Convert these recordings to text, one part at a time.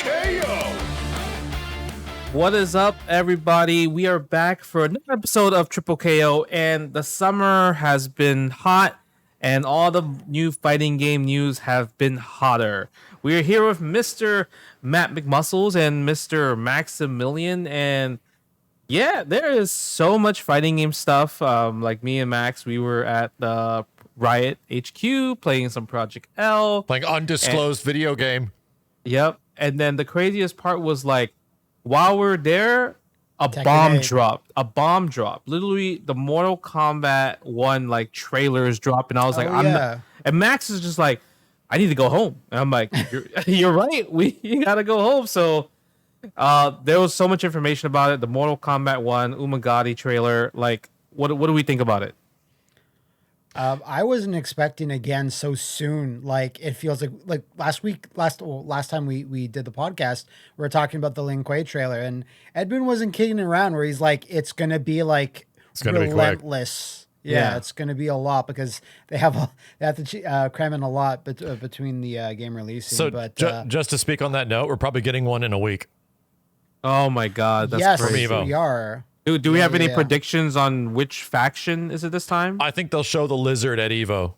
KO. What is up, everybody? We are back for another episode of Triple KO, and the summer has been hot, and all the new fighting game news have been hotter. We are here with Mr. Matt McMuscles and Mr. Maximilian, and yeah, there is so much fighting game stuff. Like me and Max, we were at the Riot HQ playing some Project L. Like undisclosed video game. Yep. And then the craziest part was like, while we're there, a Tekken bomb 8. dropped. A bomb dropped. Literally, the Mortal Kombat One like trailers dropped, and I was like, and Max is just like, I need to go home. And I'm like, you're right. You gotta go home. So there was so much information about it. The Mortal Kombat One Umgadi trailer. Like, what do we think about it? I wasn't expecting again so soon. Like it feels like last time we did the podcast, we were talking about the Lin Kuei trailer, and Ed Boon wasn't kidding around where he's like, it's gonna be like relentless. Yeah, it's gonna be a lot because they have to cram in a lot between the game releasing. So but just to speak on that note, we're probably getting one in a week. Oh my god, that's yes, crazy. we are. Do we have any predictions on which faction is it this time? I think they'll show the lizard at Evo.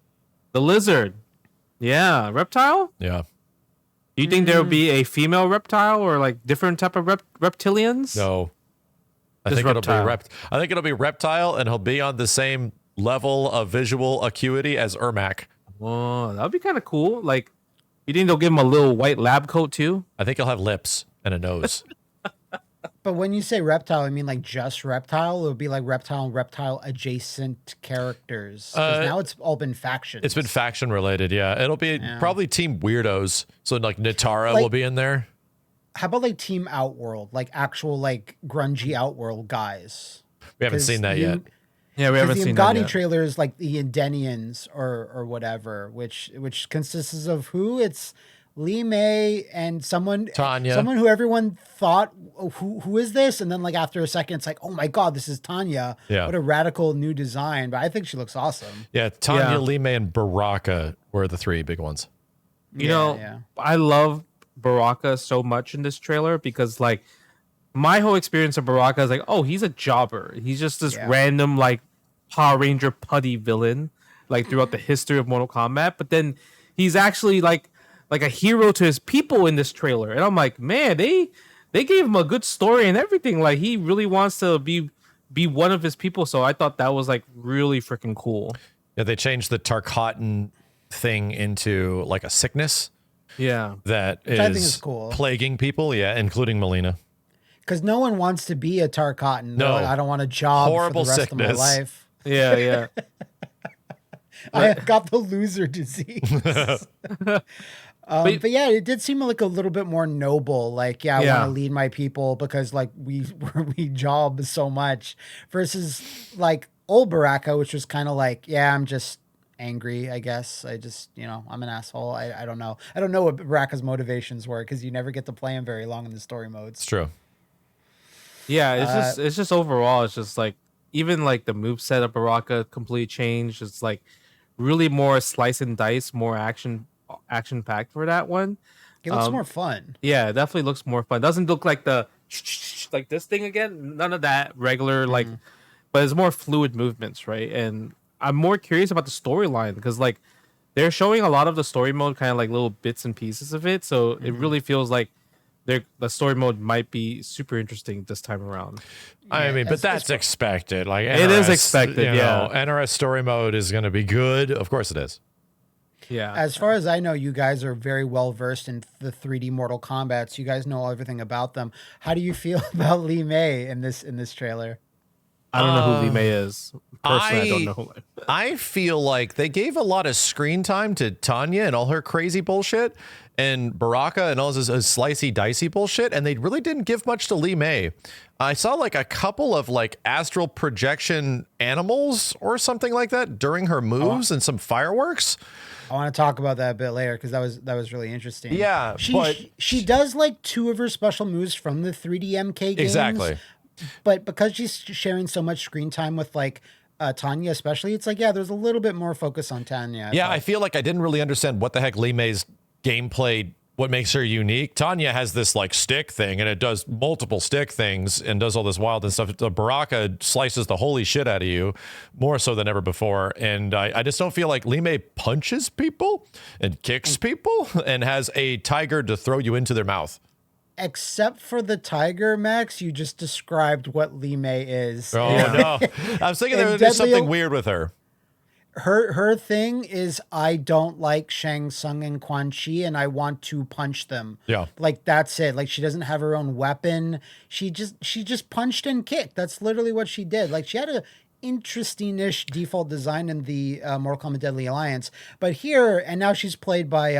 The lizard. Yeah. Reptile? Yeah. Do you think there will be a female reptile or like different type of reptilians? No. I Just think reptile. it'll be reptile, and he'll be on the same level of visual acuity as Ermac. Oh, that would be kind of cool. Like, you think they'll give him a little white lab coat too? I think he'll have lips and a nose. But when you say reptile, I mean like just reptile. It would be like reptile and reptile adjacent characters. 'Cause now it's all been factions. It's been faction related, yeah. It'll be probably Team Weirdos. So like Natara will be in there. How about like Team Outworld, like actual like grungy Outworld guys? We haven't seen that yet. Yeah, we haven't seen the that Umgadi yet. trailer is like the Indenians or whatever, which consists of who? It's Lee May and Tanya. someone who everyone thought, who is this? And then like after a second, it's like, oh my god, this is Tanya. Yeah. What a radical new design! But I think she looks awesome. Yeah, Tanya, Lee May, and Baraka were the three big ones. You know, I love Baraka so much in this trailer because like my whole experience of Baraka is like, oh, he's a jobber. He's just this random like Power Ranger putty villain like throughout the history of Mortal Kombat. But then he's actually like a hero to his people in this trailer. And I'm like, man, they gave him a good story and everything. Like he really wants to be one of his people. So I thought that was like really freaking cool. Yeah, they changed the Tarkatan thing into like a sickness. Yeah. That Which I think is is cool. plaguing people, including Melina. Because no one wants to be a Tarkatan. No. Like, I don't want a job Horrible for the rest sickness. of my life. Yeah. I got the loser disease. But yeah, it did seem like a little bit more noble. Like, I want to lead my people because like we job so much versus like old Baraka, which was kind of like, I'm just angry, I guess. I just, I'm an asshole. I don't know. I don't know what Baraka's motivations were because you never get to play him very long in the story modes. It's true. Yeah, it's just overall, it's just like even like the moveset of Baraka completely changed. It's like really more slice and dice, more action packed for that one. It looks more fun. Yeah, it definitely looks more fun. Doesn't look like the like this thing again. None of that regular like, but it's more fluid movements, right? And I'm more curious about the storyline because like they're showing a lot of the story mode, kind of like little bits and pieces of it. So it really feels like the story mode might be super interesting this time around. I mean, but that's expected. Like it is expected. NRS story mode is going to be good. Of course, it is. Yeah. As far as I know, you guys are very well versed in the 3D Mortal Kombat. You guys know everything about them. How do you feel about Lee May in this trailer? I don't know who Lee May is. Personally, I don't know. I feel like they gave a lot of screen time to Tanya and all her crazy bullshit, and Baraka and all this slicey dicey bullshit, and they really didn't give much to Lee May. I saw like a couple of like astral projection animals or something like that during her moves and some fireworks. I want to talk about that a bit later because that was really interesting. Yeah, she does like two of her special moves from the 3D MK games. Exactly. But because she's sharing so much screen time with like Tanya especially, it's like, there's a little bit more focus on Tanya. I feel like I didn't really understand what the heck Lee May's gameplay what makes her unique. Tanya has this like stick thing, and it does multiple stick things and does all this wild and stuff. The Baraka slices the holy shit out of you, more so than ever before. And I just don't feel like Li Mei punches people and kicks people and has a tiger to throw you into their mouth. Except for the tiger, Max, you just described what Li Mei is. Oh no, I was thinking there was something weird with her. Her thing is, I don't like Shang Tsung and Quan Chi, and I want to punch them. Yeah, like that's it. Like she doesn't have her own weapon. She just punched and kicked. That's literally what she did. Like she had a interesting-ish default design in the Mortal Kombat Deadly Alliance, but here and now she's played by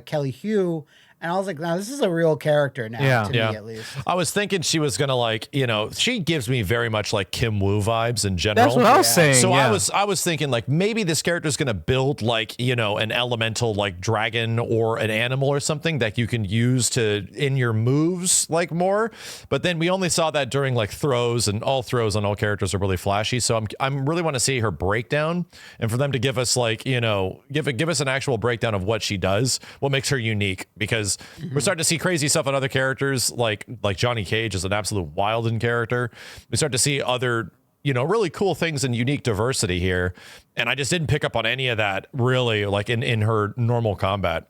Kelly Hu. And I was like, no, this is a real character now, to me at least. I was thinking she was going to like, she gives me very much like Kim Woo vibes in general. That's what I was saying. So I was thinking like maybe this character is going to build like, an elemental like dragon or an animal or something that you can use to in your moves like more. But then we only saw that during like throws, and all throws on all characters are really flashy. So I'm really want to see her breakdown, and for them to give us like, give us an actual breakdown of what she does, what makes her unique, because we're starting to see crazy stuff on other characters, like Johnny Cage is an absolute Wilden character. We start to see other, really cool things and unique diversity here. And I just didn't pick up on any of that really like in her normal combat.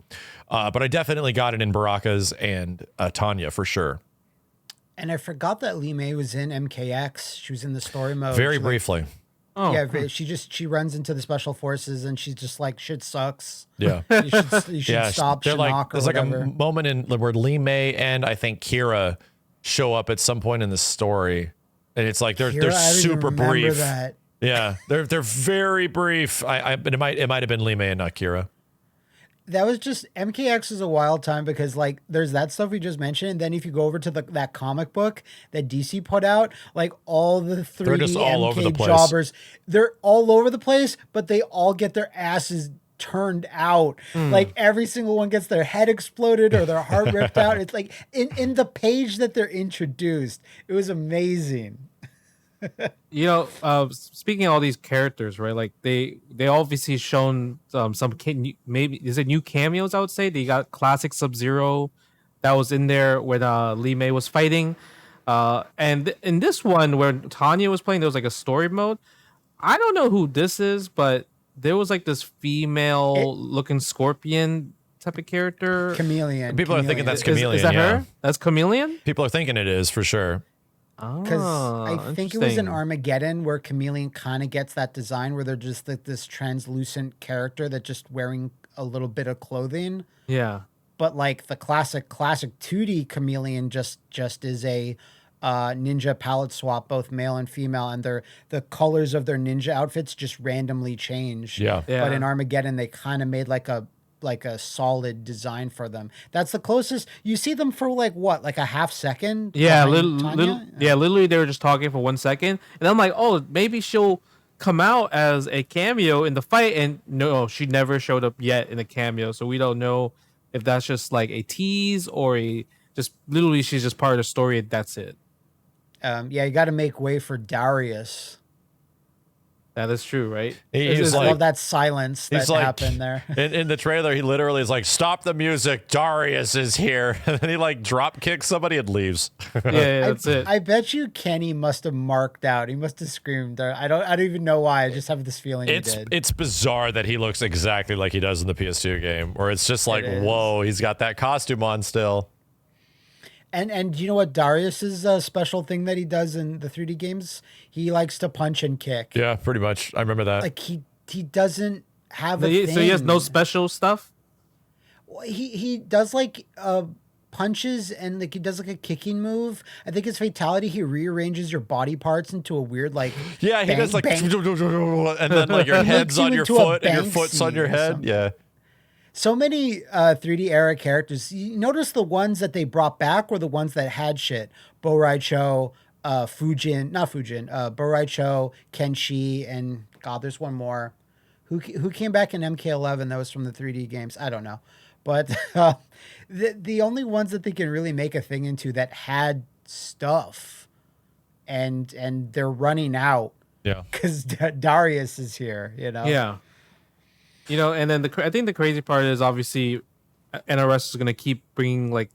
But I definitely got it in Baraka's and Tanya for sure. And I forgot that Li Mei was in MKX. She was in the story mode. Very briefly. Yeah, she runs into the special forces and she's just like, shit sucks. Yeah, you should stop. There's like a moment in where Li Mei and I think Kira show up at some point in the story, and it's like they're super brief. That. Yeah, they're very brief. But it might have been Li Mei and not Kira. That was just MKX is a wild time because like there's that stuff we just mentioned. And then if you go over to that comic book that DC put out, like all the 3D MK jobbers, they're all over the place, but they all get their asses turned out. Like every single one gets their head exploded or their heart ripped out. It's like in the page that they're introduced. It was amazing. Speaking of all these characters, right? Like they obviously shown maybe is it new cameos? I would say they got classic Sub-Zero that was in there when Li Mei was fighting, and in this one where Tanya was playing, there was like a story mode. I don't know who this is, but there was like this female looking scorpion type of character. Chameleon. People are thinking that's Chameleon. Is that her? That's Chameleon? People are thinking it is for sure. Because I think it was in Armageddon where Chameleon kind of gets that design where they're just like this translucent character that's just wearing a little bit of clothing. Yeah. But like the classic 2D Chameleon just is a ninja palette swap, both male and female, and the colors of their ninja outfits just randomly change. Yeah. But in Armageddon, they kind of made like a solid design for them. That's the closest you see them for like a half second. Yeah, literally they were just talking for 1 second, and I'm like, oh, maybe she'll come out as a cameo in the fight, and no, she never showed up yet in a cameo, so we don't know if that's just like a tease or just literally she's just part of the story and that's it. You got to make way for Darius. That is true, right? I love that silence that happened there. In the trailer, he literally is like, "Stop the music! Darius is here!" And then he like drop kicks somebody and leaves. Yeah, that's it. I bet you Kenny must have marked out. He must have screamed. I don't even know why. I just have this feeling he did. It's bizarre that he looks exactly like he does in the PS2 game, where it's just like, whoa, he's got that costume on still. And you know what Darius's special thing that he does in the 3D games? He likes to punch and kick. Yeah, pretty much. I remember that. Like he doesn't have a thing. So he has no special stuff? He does like punches and like he does like a kicking move. I think his fatality, he rearranges your body parts into a weird like he does like and then like your head's on your foot and your foot's on your head. Yeah. So many 3D era characters. You notice the ones that they brought back were the ones that had shit. Bo Raicho, Bo Raicho, Kenshi, and God, there's one more. Who came back in MK11 that was from the 3D games? I don't know. But the only ones that they can really make a thing into that had stuff and they're running out. Yeah. Because Darius is here, Yeah. And then I think the crazy part is obviously NRS is gonna keep bringing like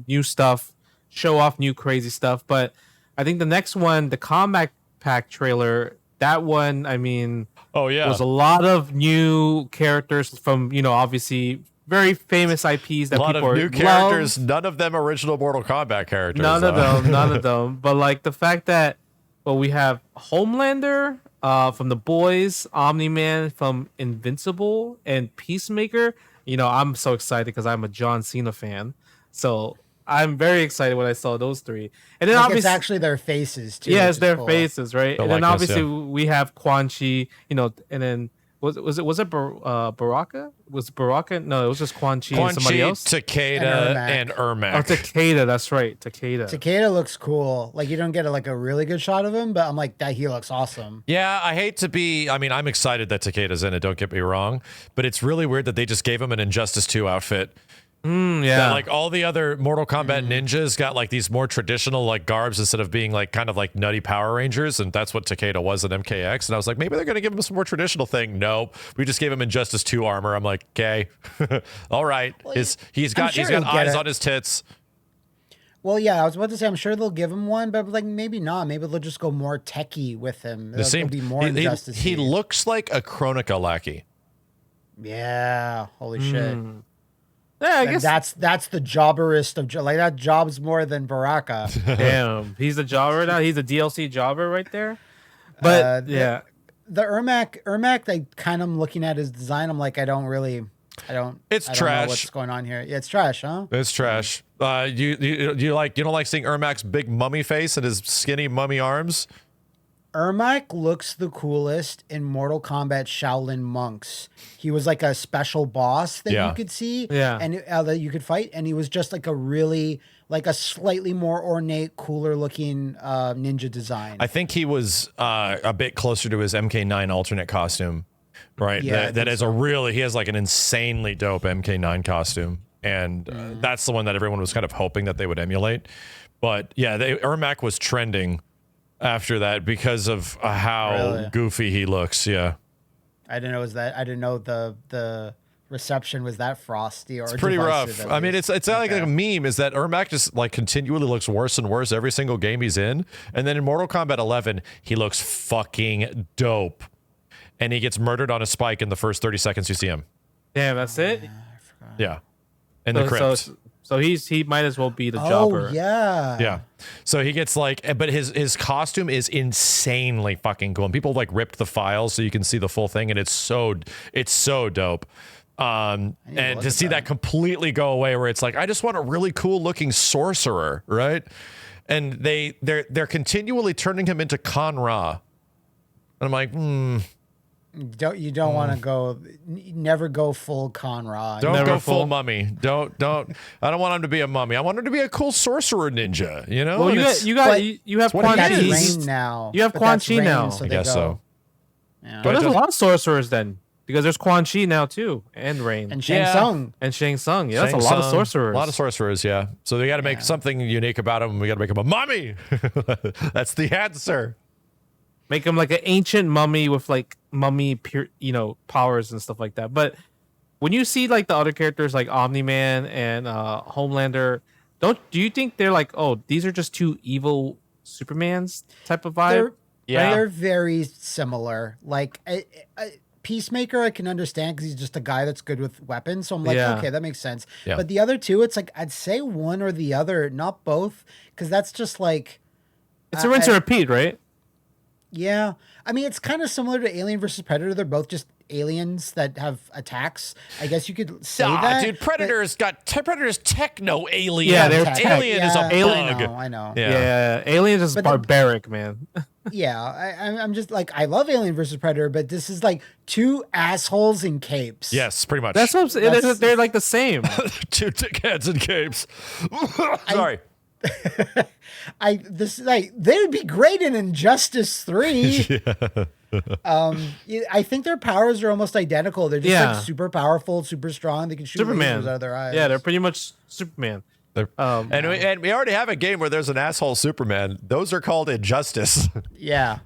new stuff, show off new crazy stuff. But I think the next one, the Combat Pack trailer, that one, I mean, was a lot of new characters from, obviously very famous IPs that a lot people of new love. characters, none of them original Mortal Kombat characters. None of them. But like the fact that, we have Homelander from The Boys, Omni-Man from Invincible, and Peacemaker. I'm so excited because I'm a John Cena fan. So I'm very excited when I saw those three. And then obviously, it's actually their faces too. Yeah, it's their faces, right? And then obviously yeah. we have Quan Chi, and then was it Baraka? Was it Baraka? No, it was just Quan Chi and somebody else. Takeda and Ermac. Oh, Takeda, that's right. Takeda looks cool. Like you don't get a really good shot of him, but I'm like that he looks awesome. Yeah, I hate to be. I mean, I'm excited that Takeda's in it. Don't get me wrong, but it's really weird that they just gave him an Injustice 2 outfit. Yeah, that, like all the other Mortal Kombat ninjas got like these more traditional like garbs instead of being like kind of like nutty Power Rangers, and that's what Takeda was in MKX. And I was like, maybe they're gonna give him some more traditional thing. Nope, we just gave him Injustice 2 armor. I'm like, okay, all right. Well, he's got eyes on his tits. Well, yeah, I was about to say I'm sure they'll give him one, but like maybe not. Maybe they'll just go more techie with him. It'll be more Injustice. He looks like a Kronika lackey. Yeah, holy shit. Yeah, I guess that's the jobberist of like that jobs more than Baraka. Damn, he's the jobber now. He's a DLC jobber right there. But the Ermac, I kind of looking at his design. I'm like, I don't It's trash. don't know what's going on here. Yeah, it's trash, huh? It's trash. You don't like seeing Ermac's big mummy face and his skinny mummy arms? Ermac looks the coolest in Mortal Kombat Shaolin Monks. He was like a special boss that you could see, and that you could fight, and he was just like a slightly more ornate, cooler looking ninja design. I think he was a bit closer to his MK9 alternate costume, right? Yeah, he has like an insanely dope MK9 costume, and that's the one that everyone was kind of hoping that they would emulate. But yeah, Ermac was trending after that because of how goofy he looks. Yeah, I didn't know I didn't know the reception was that frosty or it's pretty rough. I mean, it's like a meme is that Ermac just like continually looks worse and worse every single game he's in, and then in Mortal Kombat 11 he looks fucking dope, and he gets murdered on a spike in the first 30 seconds you see him. Damn, that's it. Yeah, in the crypt. So he might as well be the jobber. Oh yeah. Yeah. So he gets like, but his costume is insanely fucking cool. And people like ripped the files so you can see the full thing, and it's so dope. And to see that completely go away, where it's like, I just want a really cool looking sorcerer, right? And they're continually turning him into Kon Ra. And I'm like, You don't want to go. Never go full Kon Ra. Don't go full mummy. Don't. I don't want him to be a mummy. I want him to be a cool sorcerer ninja. You know. Well, you have Quan Chi now. You have Quan Chi now. I guess so. Yeah. But there's a lot of sorcerers then, because there's Quan Chi now too, and Rain, and Shang Tsung, Yeah, that's a lot of sorcerers. A lot of sorcerers. Yeah. So they got to make something unique about him. We got to make him a mummy. That's the answer. Make him like an ancient mummy with like mummy powers and stuff like that. But when you see like the other characters like Omni-Man and Homelander, do you think they're like, oh, these are just two evil Supermans type of vibe? They're very similar. Like Peacemaker, I can understand because he's just a guy that's good with weapons. So I'm like, okay, that makes sense. Yeah. But the other two, it's like I'd say one or the other, not both, because that's just like it's a rinse and repeat, right? Yeah. I mean, it's kind of similar to Alien versus Predator. They're both just aliens that have attacks. I guess you could say that. Dude, Predator's techno alien. Yeah, Alien is a bug. I know. Yeah, Alien is barbaric, man. Yeah, I'm just like, I love Alien versus Predator, but this is like two assholes in capes. Yes, pretty much. That's what they're like the same. Two dickheads in capes. Sorry. They would be great in Injustice 3. I think their powers are almost identical. They're just like super powerful, super strong. They can shoot lasers out of their eyes. Yeah, they're pretty much Superman. And we already have a game where there's an asshole Superman. Those are called Injustice. Yeah.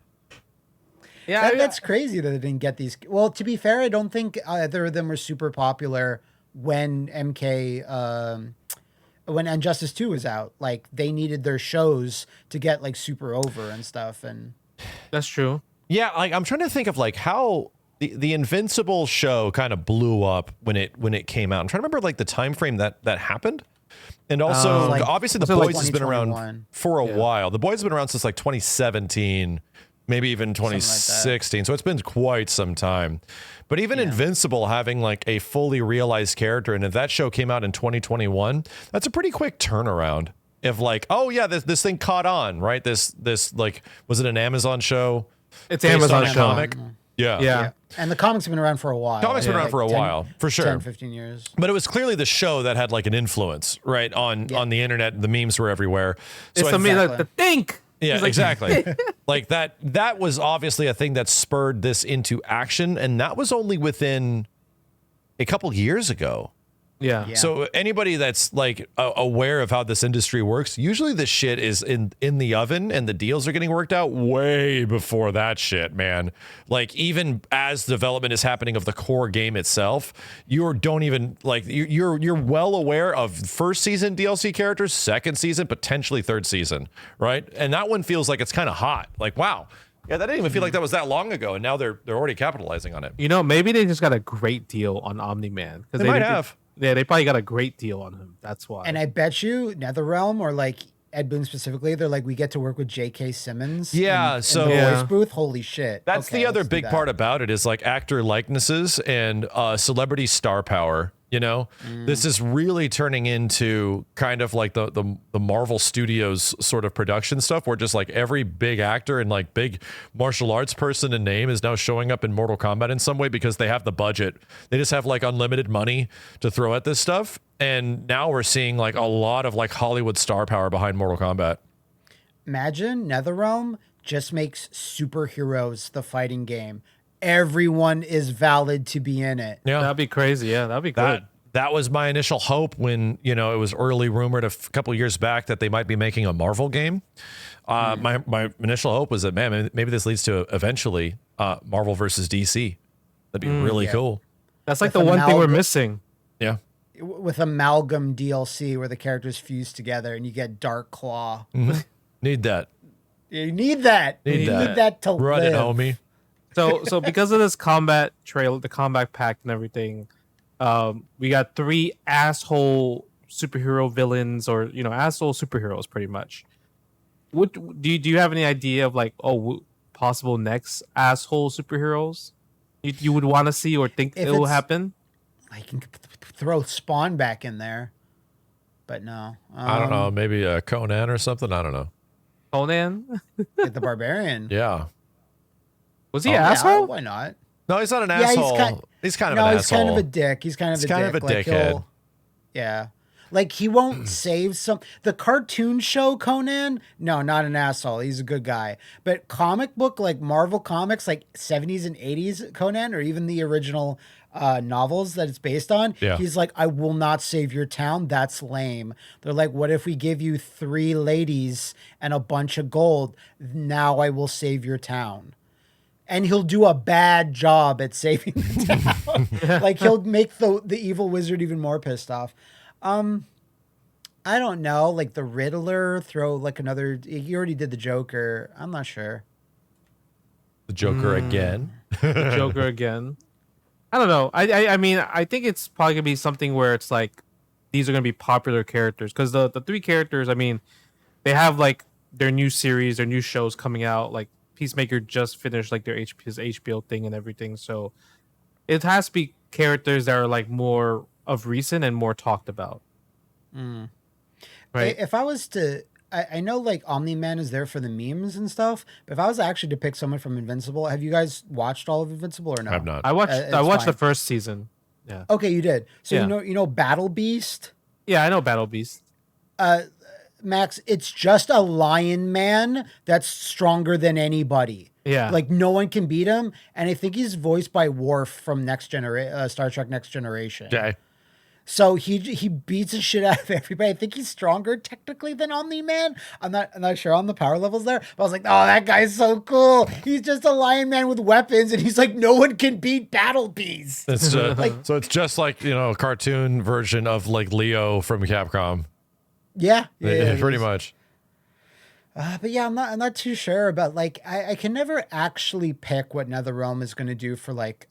Yeah, that's crazy that they didn't get these. Well, to be fair, I don't think either of them were super popular when when Injustice 2 was out. Like they needed their shows to get like super over and stuff. And that's true. Yeah, like I'm trying to think of like how the Invincible show kind of blew up when it came out. I'm trying to remember like the time frame that happened. And also, like, obviously, The Boys has been around for a while. The Boys have been around since like 2017, maybe even 2016. Like so it's been quite some time. But even Invincible having like a fully realized character, and if that show came out in 2021, that's a pretty quick turnaround. If like, oh yeah, this thing caught on, right? This like, was it an Amazon show? It's Amazon show. Comic. Yeah. And the comics have been around for a while. Comics have been around for a while, for sure. 10, 15 years. But it was clearly the show that had like an influence, right? On the internet, the memes were everywhere. So it's something like the think. Yeah, like, exactly. Like that was obviously a thing that spurred this into action, and that was only within a couple years ago. Yeah. So anybody that's like aware of how this industry works, usually the shit is in the oven and the deals are getting worked out way before that shit, man. Like even as development is happening of the core game itself, you're well aware of first season DLC characters, second season, potentially third season, right? And that one feels like it's kind of hot. Like, wow. Yeah, that didn't even feel like that was that long ago, and now they're already capitalizing on it. You know, maybe they just got a great deal on Omni-Man. They might have. Yeah, they probably got a great deal on him. That's why. And I bet you NetherRealm or like Ed Boon specifically, they're like, we get to work with J.K. Simmons. Yeah, in the voice booth. Holy shit. That's the other big part about it is like actor likenesses and celebrity star power. You know, this is really turning into kind of like the Marvel Studios sort of production stuff where just like every big actor and like big martial arts person and name is now showing up in Mortal Kombat in some way because they have the budget. They just have like unlimited money to throw at this stuff. And now we're seeing like a lot of like Hollywood star power behind Mortal Kombat. Imagine NetherRealm just makes superheroes the fighting game. Everyone is valid to be in it. Yeah, that'd be crazy. Yeah, that'd be good. That was my initial hope when, you know, it was early rumored a couple of years back that they might be making a Marvel game. My initial hope was that, man, maybe this leads to eventually Marvel versus DC. That'd be really cool. That's like the one thing we're missing. Yeah. With amalgam DLC where the characters fuse together and you get Dark Claw. Need that. You need that. Need that to run live. it, homie. So because of this combat trail, the combat pack and everything, we got 3 asshole superhero villains, or you know, asshole superheroes, pretty much. What do you have any idea of like possible next asshole superheroes you would want to see or think it will happen? I can throw Spawn back in there, but no. I don't know. Maybe Conan or something. I don't know. Conan, like the Barbarian. Yeah. Was he an asshole? Yeah, why not? No, he's not an asshole. He's kind of an asshole. He's kind of a dick. He's kind of a dickhead. Yeah. Like he won't save the cartoon show Conan. No, not an asshole. He's a good guy. But comic book, like Marvel comics, like 70s and 80s Conan, or even the original novels that it's based on. Yeah. He's like, I will not save your town. That's lame. They're like, what if we give you 3 ladies and a bunch of gold? Now I will save your town. And he'll do a bad job at saving the town. Like he'll make the evil wizard even more pissed off. I don't know. Like the Riddler, throw like another. You already did the Joker. I'm not sure. The Joker again. The Joker again. I don't know. I mean, I think it's probably gonna be something where it's like these are gonna be popular characters because the 3 characters. I mean, they have like their new series, their new shows coming out. Like Peacemaker just finished like his HBO thing and everything. So it has to be characters that are like more of recent and more talked about. Right. If I was to, I know like Omni-Man is there for the memes and stuff, but if I was actually to pick someone from Invincible, have you guys watched all of Invincible or no? I've not. I watched the first season. Yeah. Okay, you did. So Yeah. you know Battle Beast? Yeah, I know Battle Beast. Max, it's just a lion man that's stronger than anybody. Yeah. Like no one can beat him, and I think he's voiced by Worf from Star Trek Next Generation. Okay. So he beats the shit out of everybody. I think he's stronger technically than Omni-Man. I'm not sure on the power levels there, but I was like, oh, that guy's so cool. He's just a lion man with weapons, and he's like, no one can beat Battle Beast. It's so it's just like, a cartoon version of like Leo from Capcom. Yeah, pretty much. But yeah, I'm not too sure about like I can never actually pick what NetherRealm is going to do for like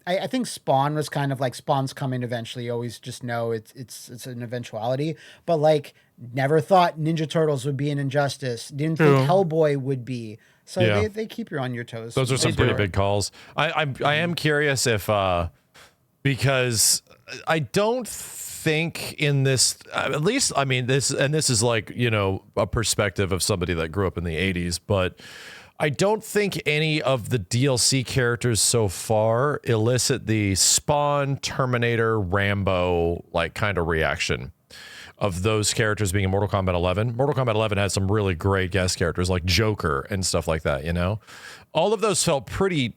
I think Spawn was kind of like Spawn's coming eventually. You always just know it's an eventuality. But like never thought Ninja Turtles would be an Injustice. Didn't think Hellboy would be. So they keep you on your toes. Those are some pretty big calls. I am curious if because I don't think in this, at least, I mean, this is like, a perspective of somebody that grew up in the 80s, but I don't think any of the DLC characters so far elicit the Spawn, Terminator, Rambo, like kind of reaction of those characters being in Mortal Kombat 11. Mortal Kombat 11 had some really great guest characters like Joker and stuff like that, All of those felt pretty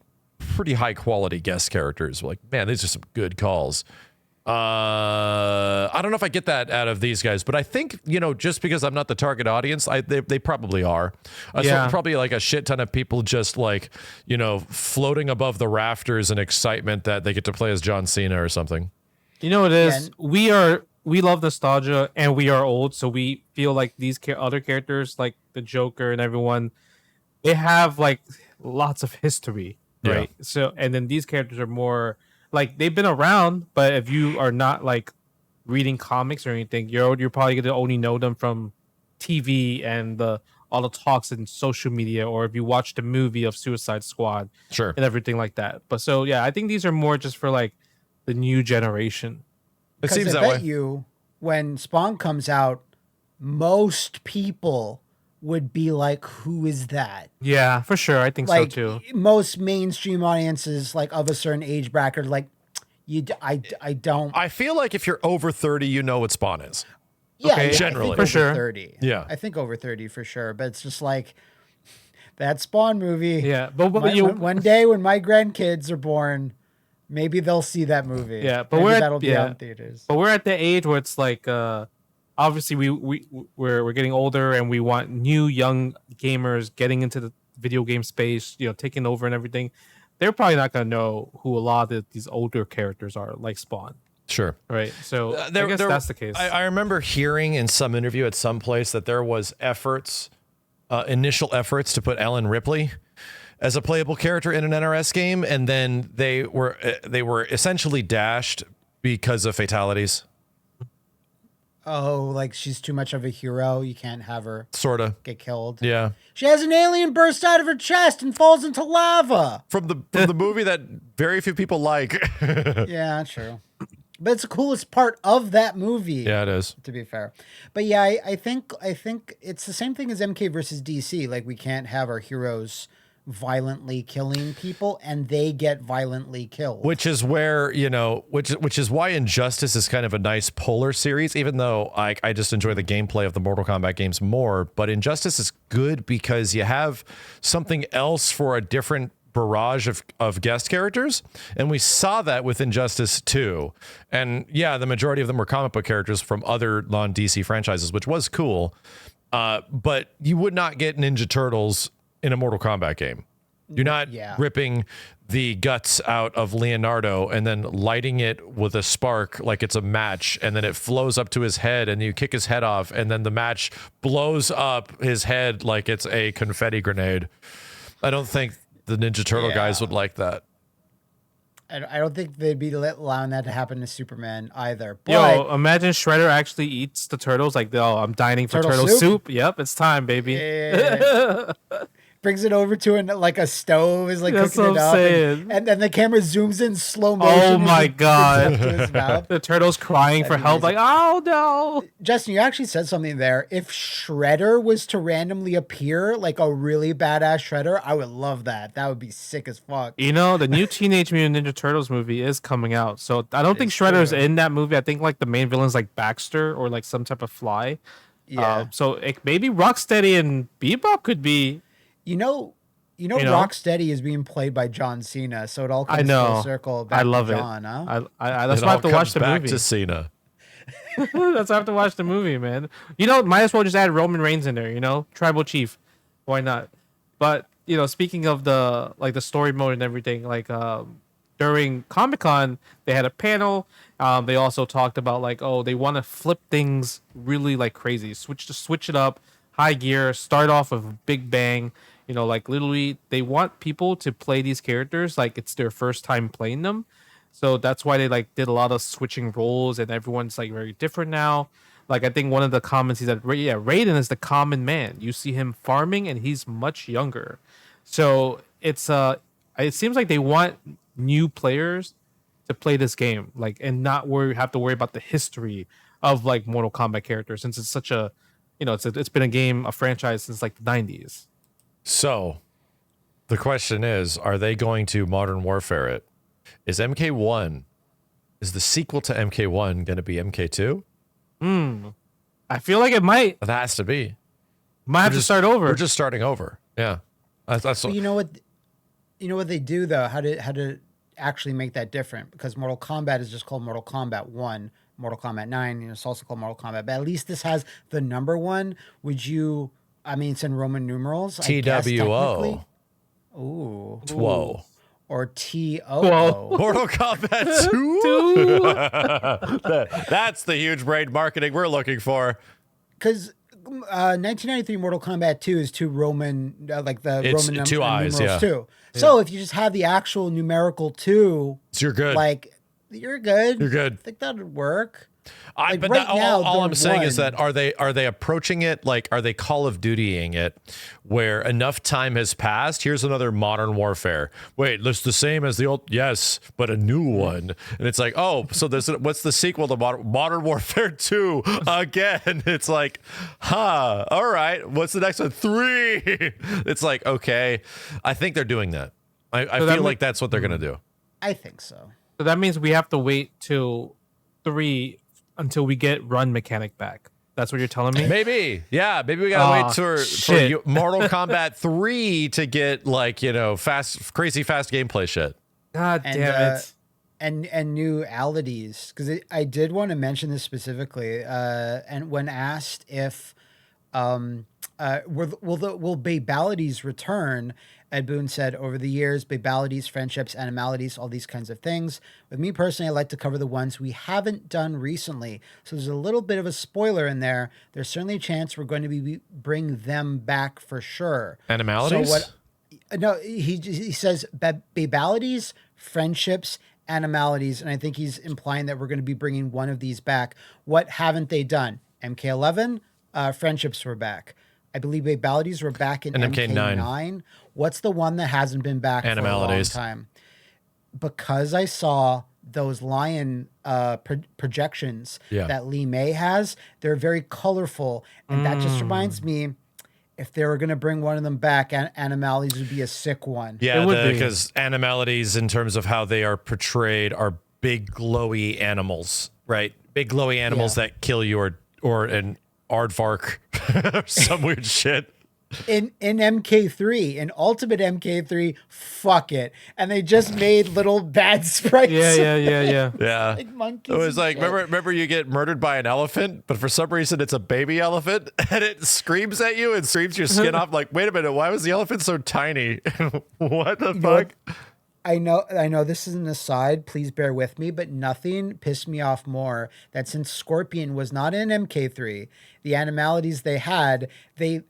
high quality guest characters. Like, man, these are some good calls. I don't know if I get that out of these guys, but I think, just because I'm not the target audience, they probably are. So probably like a shit ton of people just like, floating above the rafters in excitement that they get to play as John Cena or something. It is. We love nostalgia and we are old. So we feel like these other characters like the Joker and everyone, they have like lots of history. Right. Yeah. So, and then these characters are more like they've been around, but if you are not like reading comics or anything, you're probably going to only know them from TV and all the talks in social media, or if you watch the movie of Suicide Squad, sure, and everything like that. But so yeah, I think these are more just for like the new generation. It seems that way. You, when Spawn comes out, most people would be like, who is that? Yeah, for sure. I think like, so too. Most mainstream audiences, like of a certain age bracket, like I don't. I feel like if you're over 30, you know what Spawn is. Yeah, okay, generally for sure. 30. Yeah, I think over 30 for sure. But it's just like that Spawn movie. Yeah, but one day when my grandkids are born, maybe they'll see that movie. Yeah, but maybe that'll be out in theaters. But we're at the age where it's like. Obviously, we're getting older and we want new young gamers getting into the video game space, taking over and everything. They're probably not going to know who a lot of these older characters are, like Spawn. Sure. Right. So I guess that's the case. I remember hearing in some interview at some place that there was initial efforts to put Ellen Ripley as a playable character in an NRS game, and then they were essentially dashed because of fatalities. Oh, like she's too much of a hero. You can't have her sorta get killed. Yeah. She has an alien burst out of her chest and falls into lava. From the movie that very few people like. Yeah, true. But it's the coolest part of that movie. Yeah, it is. To be fair. But yeah, I think it's the same thing as MK versus DC. Like we can't have our heroes violently killing people and they get violently killed, which is where which is why Injustice is kind of a nice polar series, even though I just enjoy the gameplay of the Mortal Kombat games more. But Injustice is good because you have something else for a different barrage of guest characters, and we saw that with Injustice 2. And yeah, the majority of them were comic book characters from other non-DC franchises, which was cool, but you would not get Ninja Turtles in a Mortal Kombat game. You're not ripping the guts out of Leonardo and then lighting it with a spark like it's a match, and then it flows up to his head and you kick his head off and then the match blows up his head like it's a confetti grenade. I don't think the Ninja Turtle guys would like that. I don't think they'd be allowing that to happen to Superman either. But yo, imagine Shredder actually eats the turtles. Like, oh, I'm dining for turtle soup. Yep, it's time, baby. Yeah. Brings it over to like a stove, is like cooking it up, and then the camera zooms in slow motion. Oh my god! The turtle's crying for help, like, oh no! Justin, you actually said something there. If Shredder was to randomly appear, like a really badass Shredder, I would love that. That would be sick as fuck. The new Teenage Mutant Ninja Turtles movie is coming out, so I don't think Shredder's in that movie. I think like the main villain's like Baxter or like some type of fly. Yeah. So maybe Rocksteady and Bebop could be. Rocksteady is being played by John Cena, so it all comes full circle back I love to John, it. huh? That's why I have to watch the back movie. to Cena. That's why I have to watch the movie, man. Might as well just add Roman Reigns in there, tribal chief. Why not? But, speaking of the story mode and everything, during Comic-Con, they had a panel. They also talked about they want to flip things really crazy, switch it up, high gear, start off with a big bang. Literally they want people to play these characters like it's their first time playing them. So that's why they did a lot of switching roles, and everyone's very different now. I think one of the comments he said, Raiden is the common man. You see him farming and he's much younger. So it seems like they want new players to play this game, and not have to worry about the history of Mortal Kombat characters, since it's such a, it's been a franchise since the 90s. So the question is, are they going to Modern Warfare it? Is MK1, is the sequel to MK1 going to be MK2? I feel like it might. It has to be. Might have to start over. We're just starting over. Yeah. That's you know what they do though, how to actually make that different, because Mortal Kombat is just called Mortal Kombat 1, Mortal Kombat 9, it's also called Mortal Kombat, but at least this has the number 1. It's in Roman numerals. TWO. Ooh. Whoa. Or TO. Mortal Kombat 2. That's the huge brain marketing we're looking for. Because 1993 Mortal Kombat 2 is two Roman, Roman two eyes, numerals too. Yeah. So if you just have the actual numerical 2, so you're good. You're good. You're good. I think that would work. All I'm saying is that are they approaching it are they Call of Dutying it, where enough time has passed? Here's another Modern Warfare. Wait, it's the same as the old, yes, but a new one. And it's so what's the sequel to Modern Warfare 2 again? It's all right. What's the next one? 3. It's okay. I think they're doing that. I feel like that's what they're gonna do. I think so. So that means we have to wait till 3 until we get run mechanic back. That's what you're telling me? Maybe. Yeah, maybe we gotta wait for Mortal Kombat 3 to get crazy fast gameplay shit. God damn it. And new alities, because I did want to mention this specifically. And when asked if will babalities return, Ed Boon said, over the years, babalities, friendships, animalities, all these kinds of things. With me personally, I like to cover the ones we haven't done recently. So there's a little bit of a spoiler in there. There's certainly a chance we're going to bring them back for sure. Animalities? He says babalities, friendships, animalities, and I think he's implying that we're going to be bringing one of these back. What haven't they done? MK11, friendships were back. I believe babalities were back in MK9. What's the one that hasn't been back for a long time? Because I saw those lion projections that Lee May has, they're very colorful. And that just reminds me, if they were going to bring one of them back, Animalities would be a sick one. Yeah, because Animalities, in terms of how they are portrayed, are big glowy animals, right? Big glowy animals that kill you or an aardvark or some weird shit. In MK3, in Ultimate MK3, fuck it. And they just made little bad sprites. Yeah. Like monkeys. It was remember you get murdered by an elephant, but for some reason it's a baby elephant and it screams at you and screams your skin off. Wait a minute, why was the elephant so tiny? What the fuck? I know this is an aside, please bear with me, but nothing pissed me off more that since Scorpion was not in MK3, the animalities they had, I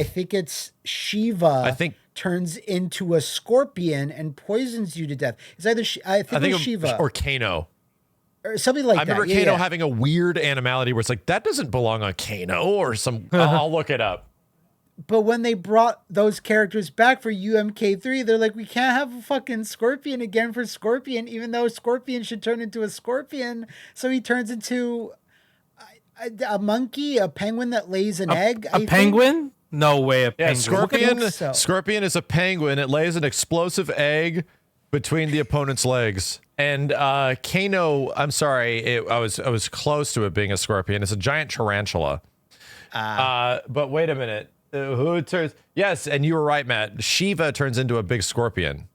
think it's Shiva turns into a scorpion and poisons you to death. It's either I think it was Shiva or Kano. Or something like that. I remember Kano having a weird animality where it's that doesn't belong on Kano or some I'll look it up. But when they brought those characters back for UMK3, they're like, we can't have a fucking Scorpion again for Scorpion, even though Scorpion should turn into a scorpion. So he turns into a monkey, a penguin that lays an egg. A penguin? No way, a penguin. Scorpion is a penguin. It lays an explosive egg between the opponent's legs. And Kano, I'm sorry, I was close to it being a scorpion. It's a giant tarantula. But wait a minute. Who turns? Yes, and you were right, Matt. Shiva turns into a big scorpion.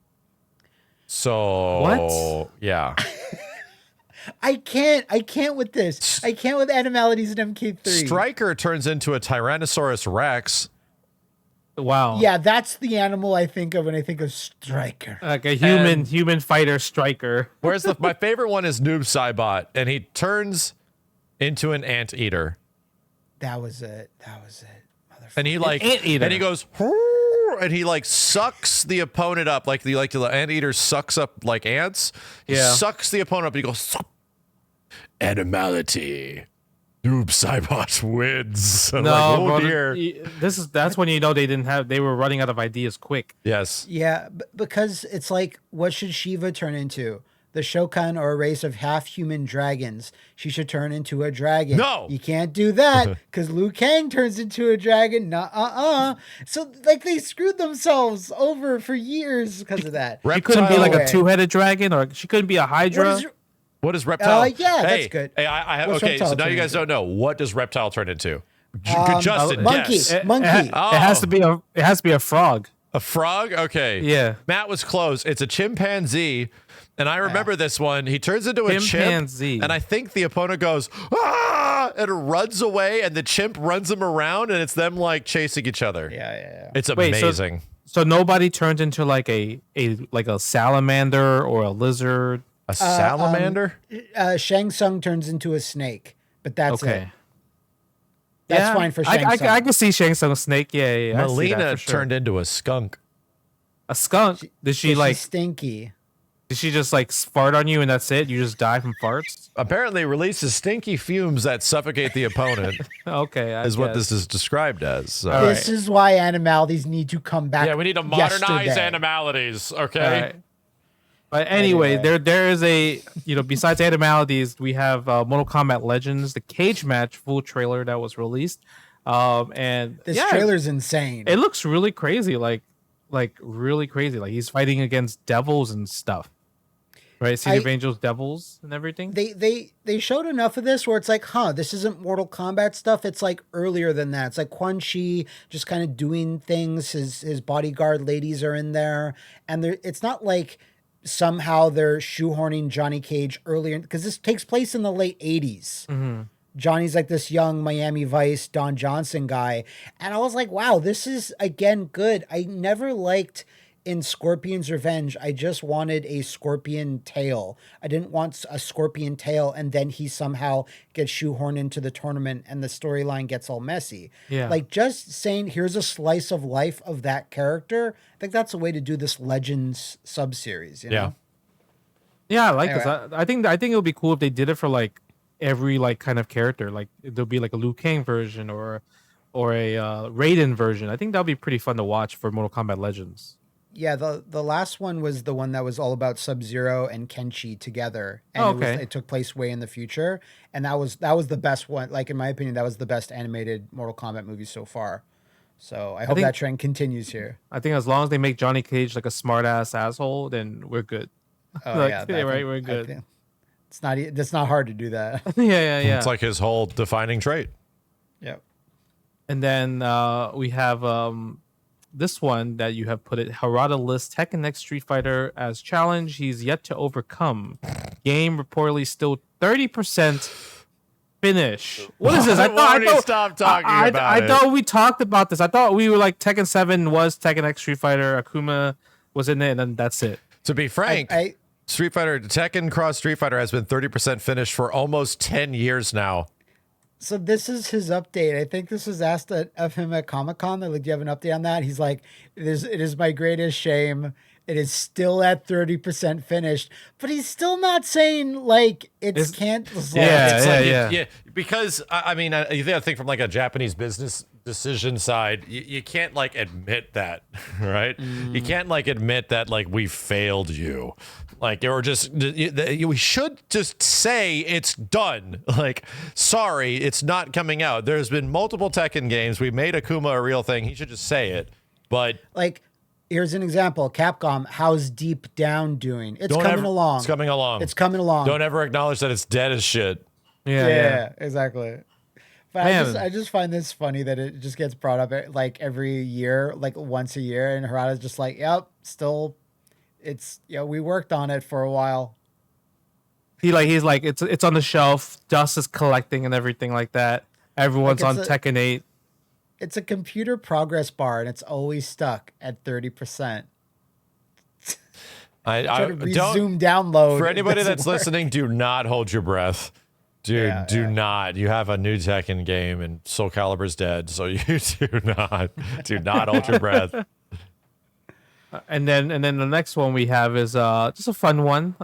So What? Yeah. I can't with this. I can't with animalities in MK3. Stryker turns into a Tyrannosaurus Rex. Wow. Yeah, that's the animal I think of when I think of Stryker. Like a human fighter Stryker. Whereas my favorite one is Noob Saibot, and he turns into an anteater. That was it. And he like anteater. And he goes, "Hoo," and he like sucks the opponent up like the anteater sucks up like ants. He sucks the opponent up. And he goes, "Suck." Animality. Noob Saibot wins. I'm like, oh dear. That's when you know they were running out of ideas quick. Yes. Yeah, because it's like, what should Shiva turn into? The Shokan or a race of half-human dragons. She should turn into a dragon. No! You can't do that, because Liu Kang turns into a dragon. So, like, they screwed themselves over for years because of that. She couldn't be like a two-headed dragon, or she couldn't be a hydra. What is reptile? Yeah, that's good. Hey, I have, What's okay, so reptile now you turn guys don't know. What does reptile turn into? Monkey. Justin, guess. Monkey. It has to be a frog. A frog? Okay. Yeah. Matt was close. It's a chimpanzee. And I remember this one. He turns into a Chimpanzee. chimp. And I think the opponent goes, ah! And runs away. And the chimp runs him around. And it's them like chasing each other. Yeah. It's amazing. So nobody turns into like a salamander or a lizard. A salamander? Shang Tsung turns into a snake, but that's it. Okay. That's fine for Shang Tsung. I can see Shang Tsung snake. Yeah. Melina turned into a skunk. A skunk? Did she like she's stinky? Did she just like fart on you and that's it? You just die from farts? Apparently releases stinky fumes that suffocate the opponent. Okay. Is what this is described as. So. This is why animalities need to come back. Yeah, we need to modernize animalities. Okay. Right. But anyway, there is a, besides animalities, we have Mortal Kombat Legends, the cage match full trailer that was released. And this trailer's insane. It looks really crazy, like really crazy. Like he's fighting against devils and stuff. Right? City of Angels devils and everything. They showed enough of this where it's like, this isn't Mortal Kombat stuff. It's like earlier than that. It's like Quan Chi just kind of doing things. His bodyguard ladies are in there. And it's not like somehow they're shoehorning Johnny Cage earlier, because this takes place in the late 80s. Mm-hmm. Johnny's like this young Miami Vice Don Johnson guy. And I was like, wow, this is, again, good. I never liked in Scorpion's Revenge, I just wanted a scorpion tail. I didn't want a scorpion tail and then he somehow gets shoehorned into the tournament and the storyline gets all messy. Yeah. Like just saying, here's a slice of life of that character. I think that's a way to do this Legends sub-series, you know? Yeah, I like this. I think it would be cool if they did it for like every like kind of character. Like there'll be like a Liu Kang version or a Raiden version. I think that'll be pretty fun to watch for Mortal Kombat Legends. Yeah, the last one was the one that was all about Sub-Zero and Kenshi together, and it took place way in the future, and that was the best one. Like in my opinion, that was the best animated Mortal Kombat movie so far. So I hope that trend continues here. I think as long as they make Johnny Cage like a smart asshole, then we're good. Oh right, we're good. It's not hard to do that. yeah. It's like his whole defining trait. Yep. And then we have this one that you have put it, Harada lists Tekken X Street Fighter as challenge he's yet to overcome. Game reportedly still 30% finish. What is this? I thought stop talking about it. I thought we talked about this. I thought we were like Tekken 7 was Tekken X Street Fighter. Akuma was in it, and then that's it. To be frank, Street Fighter Tekken Cross Street Fighter has been 30% finished for almost 10 years now. So this is his update. I think this was asked of him at Comic-Con. They're like, do you have an update on that? He's like, it is my greatest shame. It is still at 30% finished. But he's still not saying, like, it's can't... Yeah. Because, I mean, you got to think from, like, a Japanese business decision side, you can't, like, admit that, right? You can't, like, admit that, like, we failed you. Like, or just, we should just say it's done. Like, sorry, it's not coming out. There's been multiple Tekken games. We made Akuma a real thing. He should just say it. But, like, here's an example. Capcom, how's Deep Down doing? It's coming along. It's coming along. It's coming along. Don't ever acknowledge that it's dead as shit. Yeah, exactly. But I just find this funny that it just gets brought up like every year, like once a year, and Harada's just like, "Yep, still, it's we worked on it for a while." He's like it's on the shelf, dust is collecting and everything like that. Everyone's on Tekken 8. It's a computer progress bar, and it's always stuck at 30%. I don't resume download. For anybody that's listening, do not hold your breath. Dude, do not. You have a new Tekken game and Soul Calibur's dead, so you do not hold your breath. And then the next one we have is just a fun one.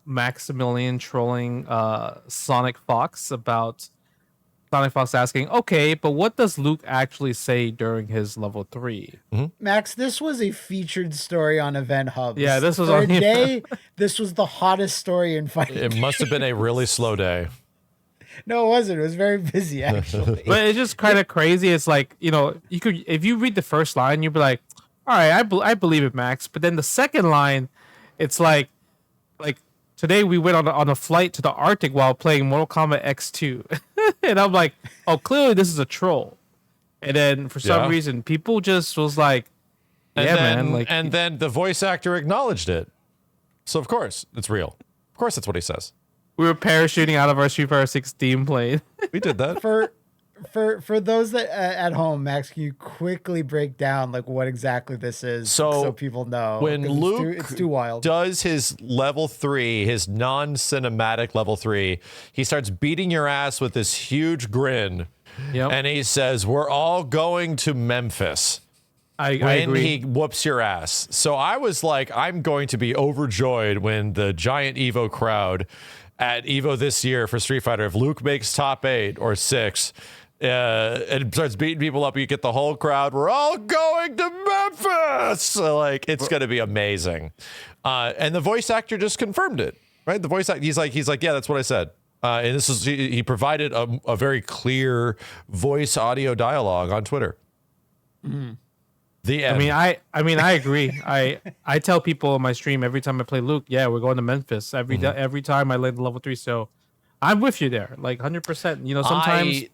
Maximilian trolling SonicFox about SonicFox asking, okay, but what does Luke actually say during his level 3? Mm-hmm. Max, this was a featured story on Event Hub. Yeah, this was for a day. This was the hottest story in fighting. It must have been a really slow day. No, it wasn't. It was very busy, actually. But it's just kind of crazy. It's like, you could, if you read the first line, you'd be like, all right, I believe it, Max. But then the second line, it's like today we went on a flight to the Arctic while playing Mortal Kombat X2. And I'm like, oh, clearly this is a troll. And then for some reason, people just was like, man. Like, and then the voice actor acknowledged it. So, of course, it's real. Of course, that's what he says. We were parachuting out of our Street Fighter 16 plane. We did that. For those that at home, Max, can you quickly break down like what exactly this is so people know? When Luke it's too wild. does his level 3, his non-cinematic level 3, he starts beating your ass with this huge grin. Yep. And he says, "We're all going to Memphis." I agree. He whoops your ass. So I was like, I'm going to be overjoyed when the giant Evo crowd at Evo this year for Street Fighter, if Luke makes top 8 or 6, and starts beating people up, you get the whole crowd, we're all going to Memphis. So, like, it's going to be amazing. And the voice actor just confirmed it, right? The voice actor, he's like, yeah, that's what I said. And this is, he provided a very clear voice audio dialogue on Twitter. Mm-hmm. The end. I mean, I agree. I tell people on my stream every time I play Luke, yeah, we're going to Memphis every time I lay the level 3. So I'm with you there, like 100%. Sometimes I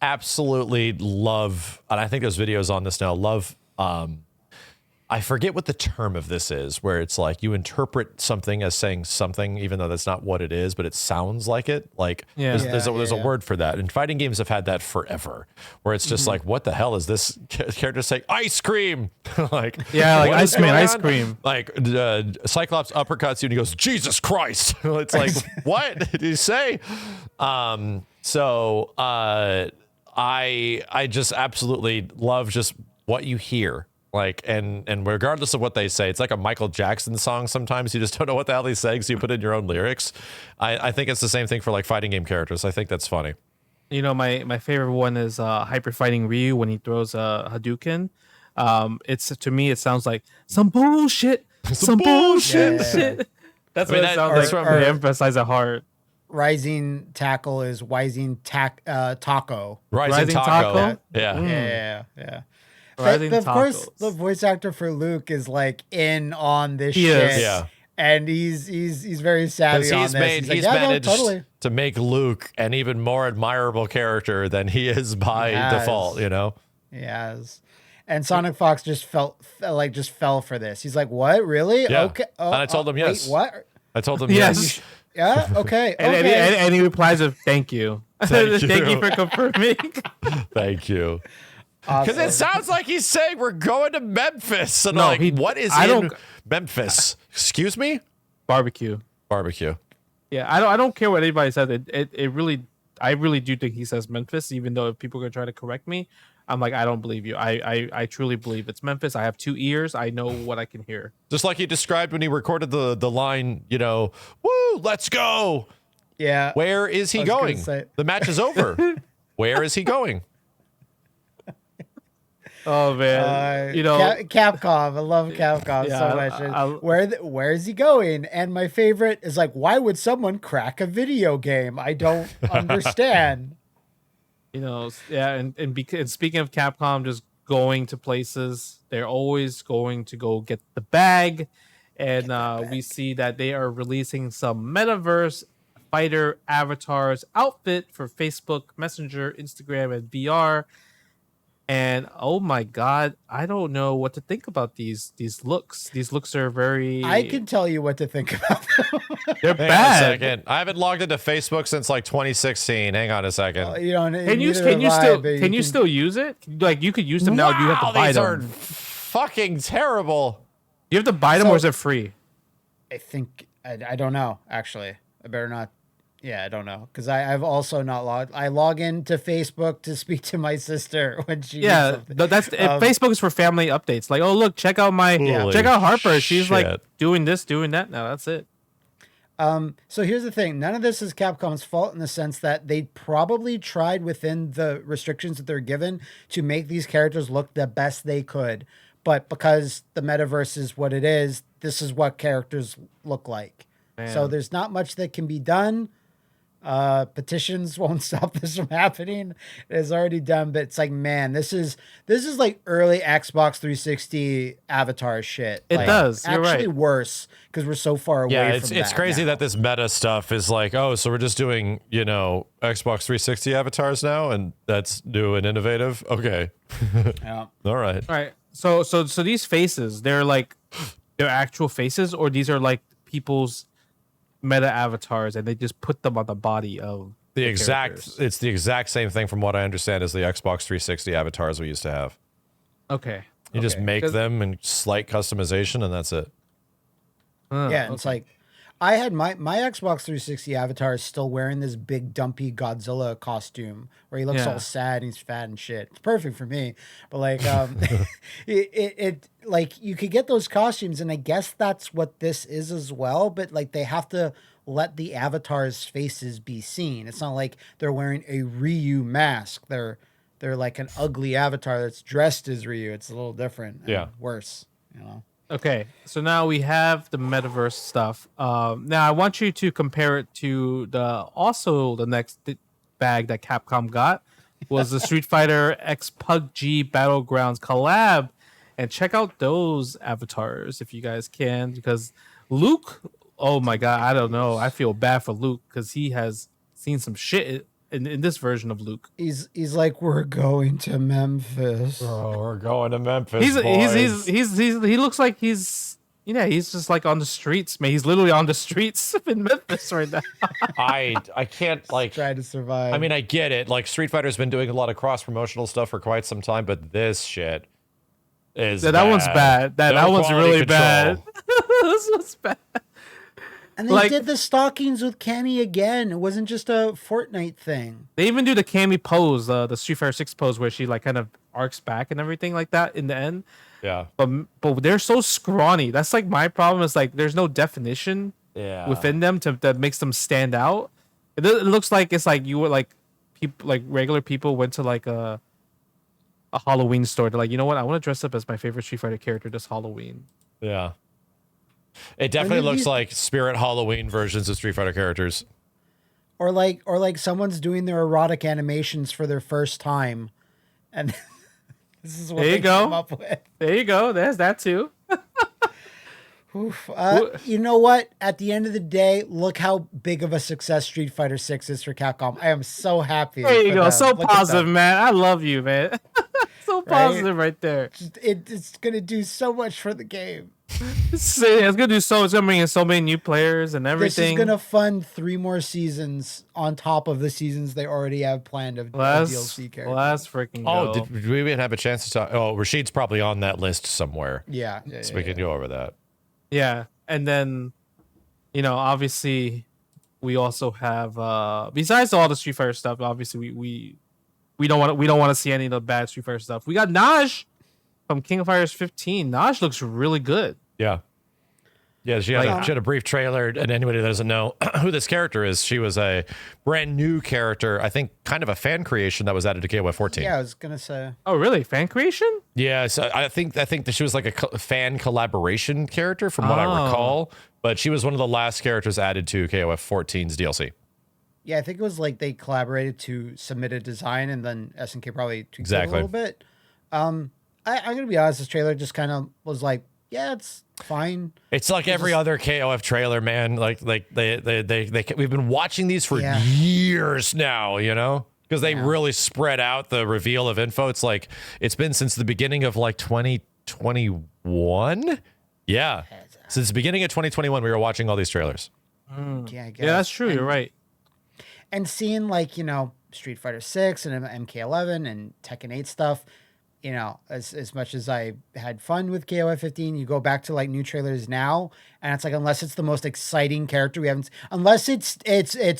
absolutely love, and I think there's videos on this now. Love. I forget what the term of this is, where it's like you interpret something as saying something, even though that's not what it is, but it sounds like it. Like there's a word for that. And fighting games have had that forever, where it's just like, what the hell is this character saying? Ice cream, like Iceman, ice cream. Like Cyclops uppercuts you and he goes, Jesus Christ! It's like, what did he say? So I just absolutely love just what you hear. Like, and regardless of what they say, it's like a Michael Jackson song. Sometimes you just don't know what the hell he's saying, so you put in your own lyrics. I think it's the same thing for like fighting game characters. I think that's funny. My favorite one is Hyper Fighting Ryu when he throws a Hadouken. To me, it sounds like some bullshit, some bullshit. Shit. That's what it sounds like. They emphasize it hard. Rising Tackle is Rising Taco. Rising Taco. Yeah. Of course, the voice actor for Luke is like in on this shit. Yeah. And he's very savvy on this. He's managed to make Luke an even more admirable character than he is by default, He has. And SonicFox just fell for this. He's like, "What? Really? Yeah. Okay." And I told him yes. Wait, what? I told him yes. Yeah. Okay. And he replies with, "Thank you. Thank you for confirming." Thank you. Because it sounds like he's saying we're going to Memphis. And what is in Memphis? Excuse me? Barbecue. Yeah, I don't care what anybody says. I really do think he says Memphis, even though if people are gonna try to correct me, I'm like, I don't believe you. I truly believe it's Memphis. I have 2 ears. I know what I can hear. Just like he described when he recorded the line, woo, let's go. Yeah. Where is he going? The match is over. Where is he going? Oh man, Capcom. I love Capcom so much. Where is he going? And my favorite is like, why would someone crack a video game? I don't understand. And speaking of Capcom, just going to places, they're always going to go get the bag, and we see that they are releasing some Metaverse Fighter avatars outfit for Facebook, Messenger, Instagram, and VR. And oh my god, I don't know what to think about these looks. These looks are very. I can tell you what to think about them. They're Hang bad. on a second. I haven't logged into Facebook since like 2016. Hang on a second. You know, Can you still use it? Like you could use them now. You have to buy these are them. fucking terrible. You have to buy them, or is it free? I think I don't know. Actually, I better not. Yeah, I don't know because I've also not logged. I log into Facebook to speak to my sister when she. Yeah, that's Facebook is for family updates. Like, oh look, check out Harper. She's like doing this, doing that. Now that's it. So here's the thing. None of this is Capcom's fault in the sense that they probably tried within the restrictions that they're given to make these characters look the best they could. But because the metaverse is what it is, this is what characters look like. Man. So there's not much that can be done. Petitions won't stop this from happening. It is already done, but it's like, man, this is like early Xbox 360 avatar shit. It like, does. You're actually right. worse because we're so far away. Yeah, from it's crazy that this meta stuff is like, oh, so we're just doing Xbox 360 avatars now, and that's new and innovative. Okay. Yeah. All right. So these faces, they're actual faces, or these are like people's meta avatars, and they just put them on the body of it's the exact same thing from what I understand as the Xbox 360 avatars we used to have. Okay. You just make them and slight customization, and that's it. Yeah, it's like I had my Xbox 360 avatar is still wearing this big dumpy Godzilla costume where he looks all sad and he's fat and shit. It's perfect for me. But like it like you could get those costumes, and I guess that's what this is as well, but like they have to let the avatars' faces be seen. It's not like they're wearing a Ryu mask. They're like an ugly avatar that's dressed as Ryu. It's a little different. Yeah. Worse, you know. Okay, so now we have the metaverse stuff. Now I want you to compare it to the next bag that Capcom got was the Street Fighter X PUBG Battlegrounds collab, and check out those avatars if you guys can, because Luke, oh my god, I don't know, I feel bad for Luke because he has seen some shit in this version of Luke. He's like, we're going to Memphis. Oh, we're going to Memphis. He looks like he's just like on the streets, man. He's literally on the streets in Memphis right now. I can't like try to survive. I mean, I get it. Like Street Fighter's been doing a lot of cross promotional stuff for quite some time, but this shit is that one's bad. That one's really bad. This one's bad. And they did the stockings with Cammy again. It wasn't just a Fortnite thing. They even do the Cammy pose, the Street Fighter 6 pose, where she like kind of arcs back and everything like that in the end. Yeah. But they're so scrawny. That's like my problem. Is like there's no definition within them that makes them stand out. It looks like it's like you were like people, like regular people went to like a Halloween store. They're like, you know what? I want to dress up as my favorite Street Fighter character this Halloween. Yeah. It definitely looks like Spirit Halloween versions of Street Fighter characters. Or like someone's doing their erotic animations for their first time. And this is what they come up with. There you go. There's that too. Oof. You know what? At the end of the day, look how big of a success Street Fighter 6 is for Capcom. I am so happy. There you go. So positive, man. I love you, man. So positive right there. It's going to do so much for the game. It's gonna do so. It's gonna bring in so many new players and everything. This is gonna fund 3 more seasons on top of the seasons they already have planned of DLC characters. Let's freaking go. Oh, did we even have a chance to talk? Oh, Rashid's probably on that list somewhere. Yeah. So we can go over that. Yeah, and then, obviously, we also have besides all the Street Fighter stuff. Obviously, we don't want to see any of the bad Street Fighter stuff. We got Najd from King of Fighters 15. Najd looks really good. Yeah. Yeah, she had a brief trailer, and anybody that doesn't know who this character is, she was a brand new character, I think kind of a fan creation that was added to KOF 14. Yeah, I was going to say. Oh, really? Fan creation? Yeah, so I think that she was like a fan collaboration character from what I recall, but she was one of the last characters added to KOF 14's DLC. Yeah, I think it was like they collaborated to submit a design, and then SNK probably tweaked it a little bit. I'm going to be honest, this trailer just kind of was like, yeah, it's fine. It's like every other KOF trailer, man. Like they we've been watching these for years now, you know, because they really spread out the reveal of info. It's like it's been since the beginning of like 2021. Yeah, since the beginning of 2021, we were watching all these trailers. Yeah, I guess. Yeah, that's true. You're right. And seeing like, you know, Street Fighter 6 and MK11 and Tekken 8 stuff, you know, as much as I had fun with KOF15, you go back to like new trailers now, and it's like, unless it's the most exciting character we haven't, unless it's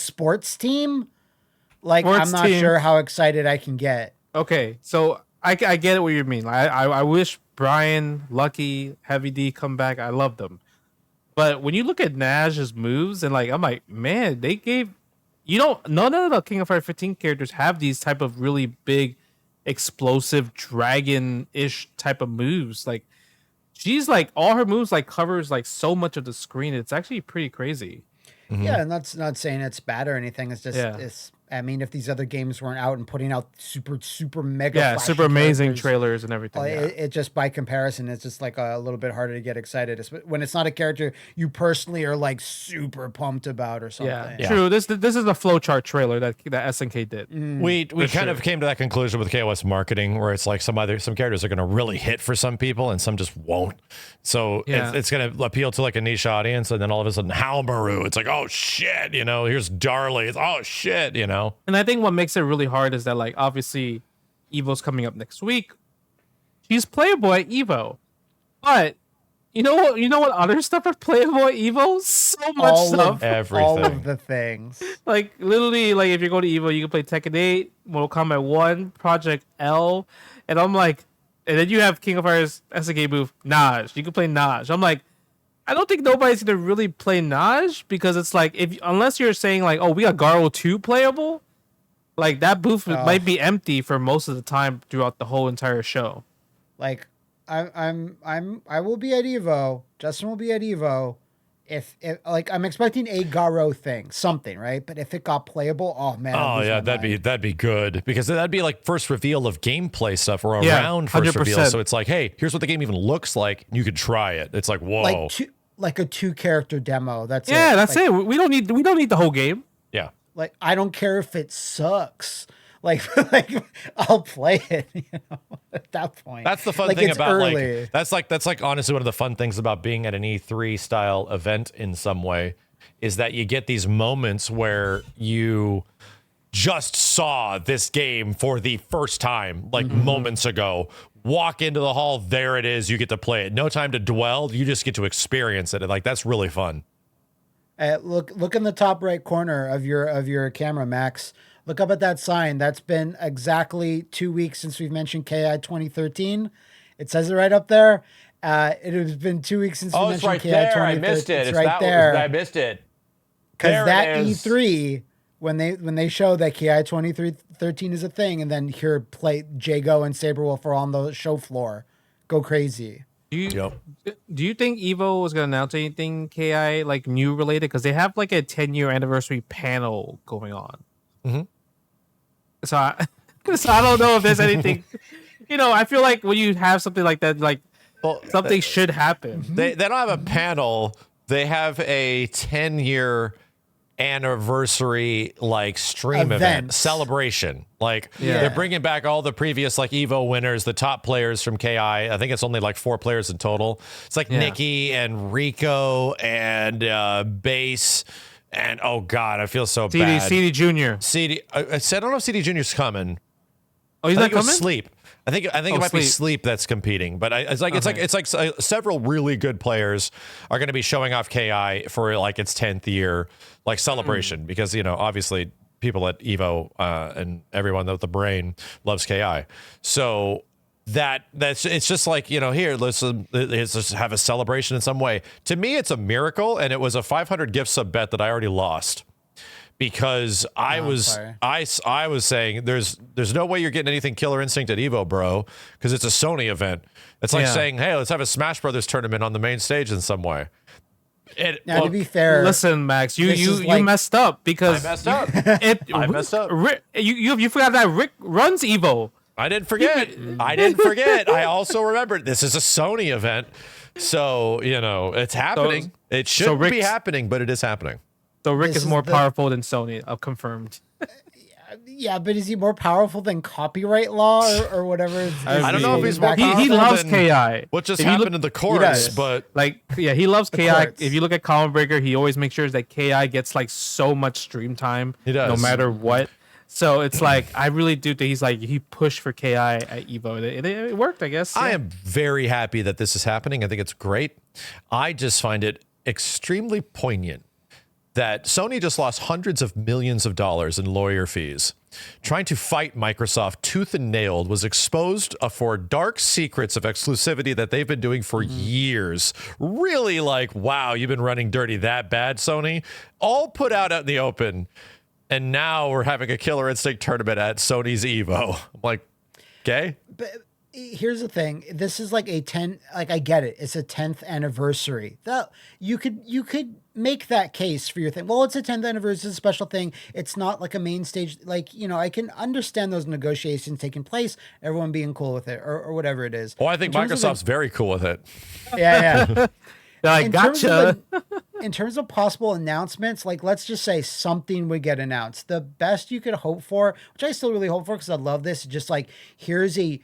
sports team, like I'm not sure how excited I can get. Okay, so I get it what you mean. I wish Brian, Lucky, Heavy D come back. I love them. But when you look at Najd's moves, and like, I'm like, man, they gave, you know, none of the King of Fighters 15 characters have these type of really big, explosive dragon-ish type of moves. Like, she's like, all her moves like covers like so much of the screen. It's actually pretty crazy. Mm-hmm. Yeah, and that's not saying it's bad or anything. It's just, it's, I mean, if these other games weren't out and putting out super mega, super amazing trailers and everything, it just by comparison, it's just like a little bit harder to get excited when it's not a character you personally are like super pumped about or something. Yeah. True. This is a flowchart trailer that SNK did. We kind of came to that conclusion with KOS marketing, where it's like some characters are going to really hit for some people and some just won't. So it's going to appeal to like a niche audience, and then all of a sudden Halmaru, it's like, oh shit, you know, here's Darley, it's oh shit, you know. And I think what makes it really hard is that, like, obviously Evo's coming up next week. She's playable at Evo, but you know what other stuff are playable at Evo? So much stuff. Everything. All of the things. Like, literally, like, if you go to Evo, you can play Tekken 8, Mortal Kombat 1, Project L, and I'm like, and then you have King of Fighters SNK booth, Najd. You can play Najd. I'm like, I don't think nobody's gonna really play Najd, because it's like, unless you're saying like, oh, we got Garo 2 playable, like that booth might be empty for most of the time throughout the whole entire show. Like, I will be at Evo. Justin will be at Evo. If like, I'm expecting a Garo thing, something, right? But if it got playable, oh man. Oh yeah, that'd be good, because that'd be like first reveal of gameplay stuff, or around first 100%. Reveal. So it's like, hey, here's what the game even looks like. You could try it. It's like, whoa. Like a 2-character demo. That's it. That's it. We don't need the whole game. Yeah. Like, I don't care if it sucks. Like I'll play it, you know, at that point. That's the fun thing about early. That's like honestly one of the fun things about being at an E3 style event in some way, is that you get these moments where you just saw this game for the first time, like moments ago. Walk into the hall, there it is. You get to play it. No time to dwell. You just get to experience it. Like, that's really fun. Look in the top right corner of your camera, Max. Look up at that sign. That's been exactly 2 weeks since we've mentioned KI 2013. It says it right up there. It has been 2 weeks since we mentioned KI 2013. I missed it. It's right there. I missed it. Because that E3, when they show that KI 2013 is a thing, and then here play Jago and Saberwolf are on the show floor, go crazy. Do you think Evo was going to announce anything KI like new related? Because they have like a 10-year anniversary panel going on. Mm-hmm. So I don't know if there's anything. You know, I feel like when you have something like that, like something should happen. They don't have a panel. They have a 10-year anniversary like stream event celebration. Like they're bringing back all the previous like Evo winners, the top players from KI. I think it's only like 4 players in total. It's like Nikki and Rico and Base. And oh god, I feel so bad. CD Junior. I said I don't know if CD Junior's coming. Oh, he's not coming? Sleep. I think it might be Sleep that's competing, but it's like several really good players are going to be showing off KI for like its 10th year like celebration, because you know obviously people at Evo and everyone with the brain loves KI, so that's it's just like, you know, here let's just have a celebration in some way. To me, it's a miracle, and it was a 500 gift sub bet that I already lost. Because I was saying there's no way you're getting anything Killer Instinct at Evo, bro, because it's a Sony event. It's like saying, hey, let's have a Smash Brothers tournament on the main stage in some way. Now, to be fair, listen, Max, you messed up, because I messed up. I messed up. You forgot that Rick runs Evo. I didn't forget. I also remembered this is a Sony event. So, it's happening. It shouldn't be happening, but it is happening. So Rick is more powerful than Sony. I've confirmed. Yeah, but is he more powerful than copyright law or whatever? I don't know if he's more powerful. He loves than KI. What just happened in the courts, but he loves KI. Courts. If you look at Column Breaker, he always makes sure that KI gets like so much stream time, he does. no matter what. So it's like I really do think he pushed for KI at Evo. It worked, I guess. I am very happy that this is happening. I think it's great. I just find it extremely poignant that Sony just lost hundreds of millions of dollars in lawyer fees. Trying to fight Microsoft tooth and nail, was exposed for dark secrets of exclusivity that they've been doing for years. Really wow, you've been running dirty that bad, Sony. All put out in the open. And now we're having a Killer Instinct tournament at Sony's Evo. I'm like, okay. But here's the thing. This is like I get it. It's a 10th anniversary. That you could make that case for your thing. Well, it's a 10th anniversary, it's a special thing. It's not like a main stage. I can understand those negotiations taking place, everyone being cool with it or whatever it is. Well, I think Microsoft's very cool with it. Yeah. Gotcha. In terms of possible announcements, let's just say something would get announced. The best you could hope for, which I still really hope for because I love this, is just here's a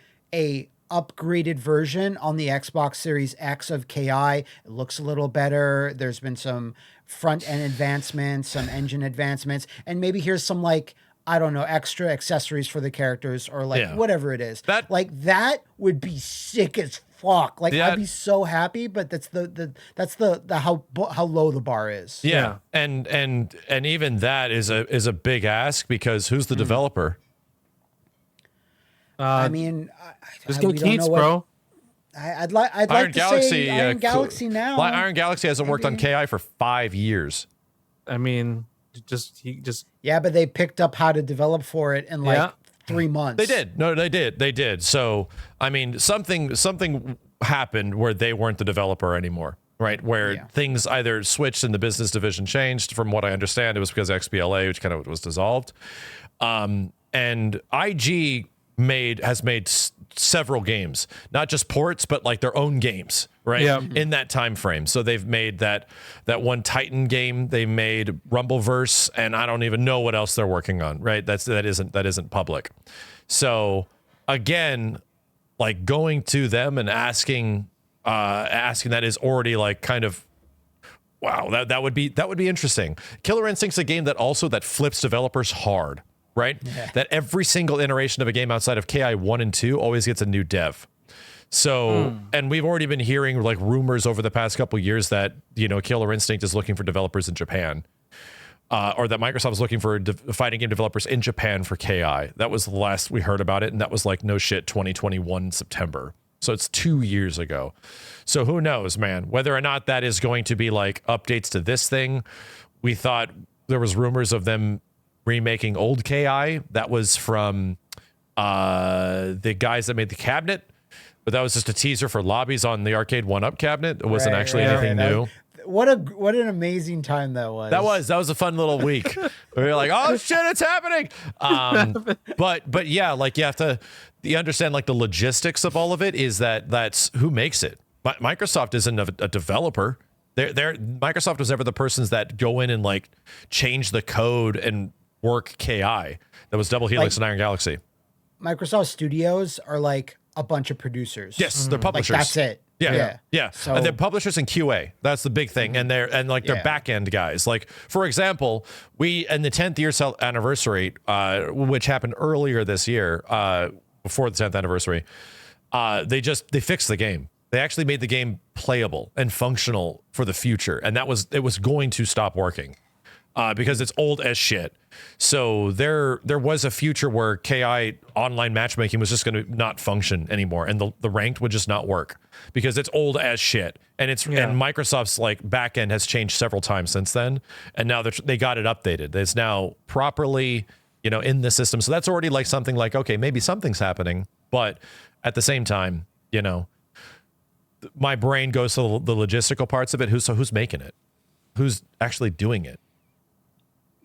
upgraded version on the Xbox Series X of KI. It looks a little better. There's been some front end advancements, some engine advancements, and maybe here's some I don't know, extra accessories for the characters or whatever it is. That would be sick as fuck. I'd be so happy, but that's the how low the bar is. Yeah. And even that is a big ask because who's the developer? I mean, just get Keats, bro. I'd like to say Iron Galaxy now. Iron Galaxy hasn't worked on KI for 5 years. I mean, yeah, but they picked up how to develop for it in 3 months. They did. No, they did. So, I mean, something happened where they weren't the developer anymore, right? Where things either switched and the business division changed. From what I understand, it was because XBLA, which kind of was dissolved. And IG has made several games, not just ports, but their own games, right? Yeah. In that time frame. So they've made that one Titan game, they made Rumbleverse, and I don't even know what else they're working on, right? That isn't public. So again, going to them and asking that is already kind of wow, that would be interesting. Killer Instinct's a game that flips developers hard. Right? Yeah. That every single iteration of a game outside of KI 1 and 2 always gets a new dev. So, and we've already been hearing rumors over the past couple of years that, Killer Instinct is looking for developers in Japan. Or that Microsoft is looking for fighting game developers in Japan for KI. That was the last we heard about it. And that was no shit, 2021 September. So it's 2 years ago. So who knows, man, whether or not that is going to be updates to this thing. We thought there was rumors of them remaking old KI. That was from the guys that made the cabinet, but that was just a teaser for lobbies on the Arcade 1-Up cabinet. It wasn't actually anything new. What an amazing time that was. That was a fun little week. We were like, oh shit, it's happening. But yeah, you understand the logistics of all of it is that's who makes it. Microsoft isn't a developer. Microsoft was never the persons that go in and change the code and work KI. That was Double Helix and Iron Galaxy. Microsoft Studios are a bunch of producers. Yes, they're publishers. That's it. Yeah. So, and they're publishers in QA. That's the big thing. And they're back end guys. For example, we in the 10th year anniversary, which happened earlier this year, before the 10th anniversary, they fixed the game. They actually made the game playable and functional for the future, and it was going to stop working because it's old as shit. So there was a future where KI online matchmaking was just going to not function anymore, and the ranked would just not work because it's old as shit. And and Microsoft's back end has changed several times since then, and now they got it updated. It's now properly in the system. So that's already something okay, maybe something's happening, but at the same time, my brain goes to the logistical parts of it. Who's making it? Who's actually doing it?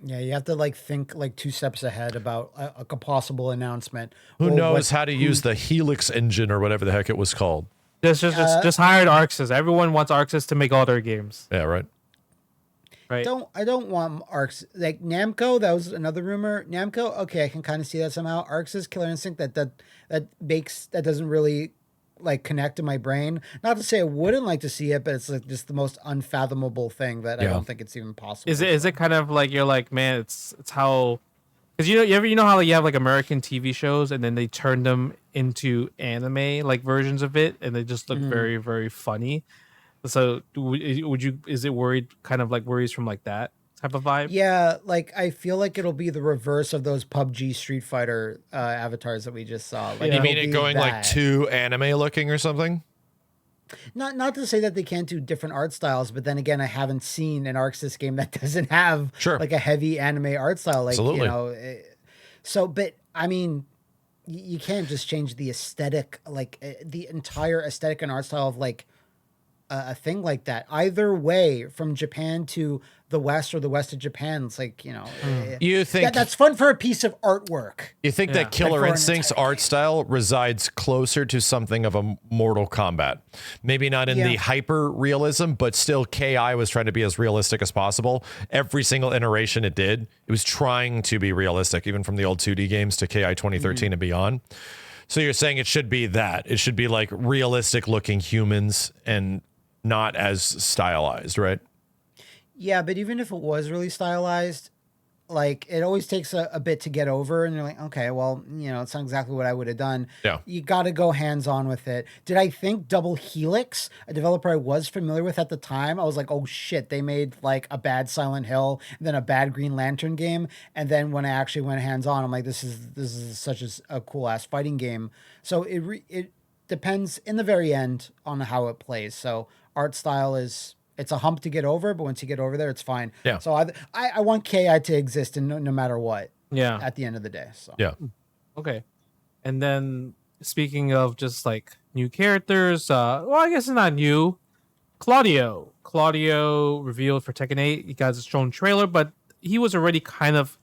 Yeah, you have to like think like 2 steps ahead about a possible announcement. Who knows how to use the Helix engine or whatever the heck it was called? Just hired Arxis. Everyone wants Arxis to make all their games. Yeah, right. Right. I don't want Arx like Namco. That was another rumor. Namco, okay, I can kind of see that somehow. Arxis, Killer Instinct, that doesn't really like connect to my brain. Not to say I wouldn't like to see it, but it's like just the most unfathomable thing that I don't think it's even possible. Is it kind of like you're like, man, it's how, because you know how like you have like American TV shows and then they turn them into anime like versions of it and they just look very, very funny. So would you, is it worries from like that type of vibe? Yeah, like I feel like it'll be the reverse of those PUBG Street Fighter avatars that we just saw. Like, You mean it going like too anime looking or something? Not to say that they can't do different art styles, but then again, I haven't seen an Arxis game that doesn't have like a heavy anime art style. Like, Absolutely. you know, but I mean, you can't just change the aesthetic, like the entire aesthetic and art style of like a thing like that. Either way, from Japan to the West or the West to Japan, it's like, you know, you think that's fun for a piece of artwork. You think that Killer Instinct's art style resides closer to something of a Mortal Kombat? Maybe not in the hyper realism, but still KI was trying to be as realistic as possible. Every single iteration it did, it was trying to be realistic, even from the old 2D games to KI 2013 and beyond. So you're saying it should be that. It should be like realistic looking humans and not as stylized, right? Yeah, but even if it was really stylized, like it always takes a bit to get over, and you're like, okay, well, you know, it's not exactly what I would have done. Yeah. You got to go hands-on with it. Did I think Double Helix, a developer I was familiar with at the time, I was like, oh shit, they made like a bad Silent Hill and then a bad Green Lantern game, and then when I actually went hands-on, I'm like, this is such a cool-ass fighting game. So it depends in the very end on how it plays. So art style it's a hump to get over, but once you get over there, it's fine. Yeah. So I want KI to exist and no matter what. Yeah. At the end of the day. So yeah. Okay. And then speaking of just like new characters, well, I guess it's not new. Claudio revealed for Tekken 8. You guys have shown trailer, but he was already kind of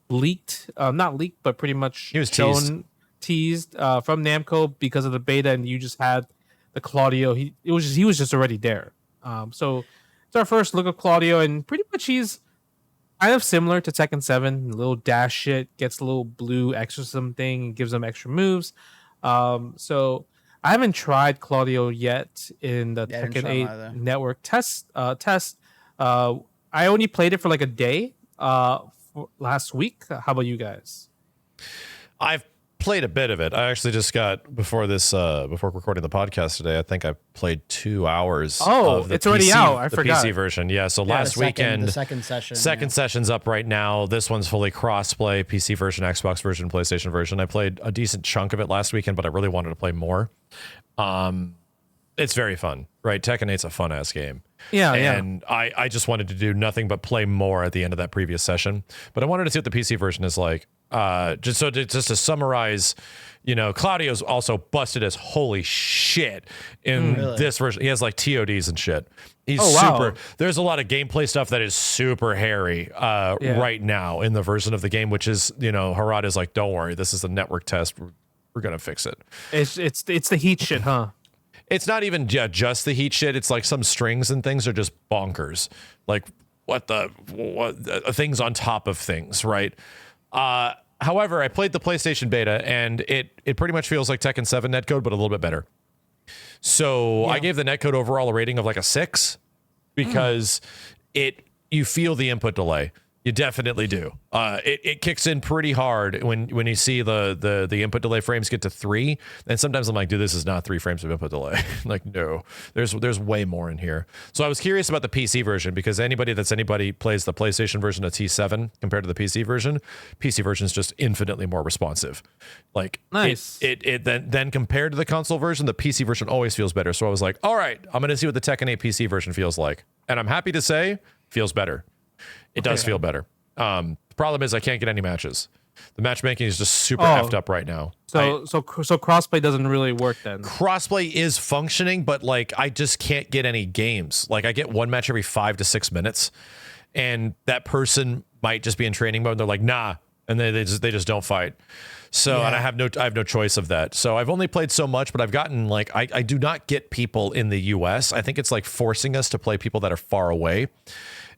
leaked, not leaked, but pretty much he was teased from Namco because of the beta, and you just had the Claudio. He was just already there. So it's our first look of Claudio, and pretty much he's kind of similar to Tekken 7. A little dash shit, gets a little blue exorcism thing, and gives them extra moves. So I haven't tried Claudio yet in the Tekken 8 network test. I only played it for like a day last week. How about you guys? I've played a bit of it. I actually just got before recording the podcast today. I think I played 2 hours. Of the it's already out. I forgot. PC version. Yeah. So last weekend, the second session. Session's up right now. This one's fully cross-play, PC version, Xbox version, PlayStation version. I played a decent chunk of it last weekend, but I really wanted to play more. It's very fun, right? Tekken 8's a fun ass game. Yeah, and I just wanted to do nothing but play more at the end of that previous session. But I wanted to see what the PC version is like. Just to summarize, you know, Claudio's also busted as holy shit in this version. He has like TODs and shit. He's super. There's a lot of gameplay stuff that is super hairy right now in the version of the game, which is, you know, Harada's like, don't worry, this is a network test. We're gonna fix it. It's the heat shit, huh? It's not even just the heat shit. It's like some strings and things are just bonkers. Like what things on top of things, right? However, I played the PlayStation beta and it pretty much feels like Tekken 7 netcode, but a little bit better. So I gave the netcode overall a rating of like a 6 because you feel the input delay. You definitely do. It kicks in pretty hard when you see the input delay frames get to 3. And sometimes I'm like, dude, this is not 3 frames of input delay. Like, no, there's way more in here. So I was curious about the PC version because anybody plays the PlayStation version of T7 compared to the PC version is just infinitely more responsive. Like, nice. Then compared to the console version, the PC version always feels better. So I was like, all right, I'm going to see what the Tekken 8 PC version feels like. And I'm happy to say, feels better. It does feel better. The problem is I can't get any matches. The matchmaking is just super effed up right now. So crossplay doesn't really work then. Crossplay is functioning, but like I just can't get any games. Like I get one match every 5 to 6 minutes, and that person might just be in training mode. And they're like, nah, and they just don't fight. So and I have no choice of that. So I've only played so much, but I've gotten like I do not get people in the US. I think it's like forcing us to play people that are far away.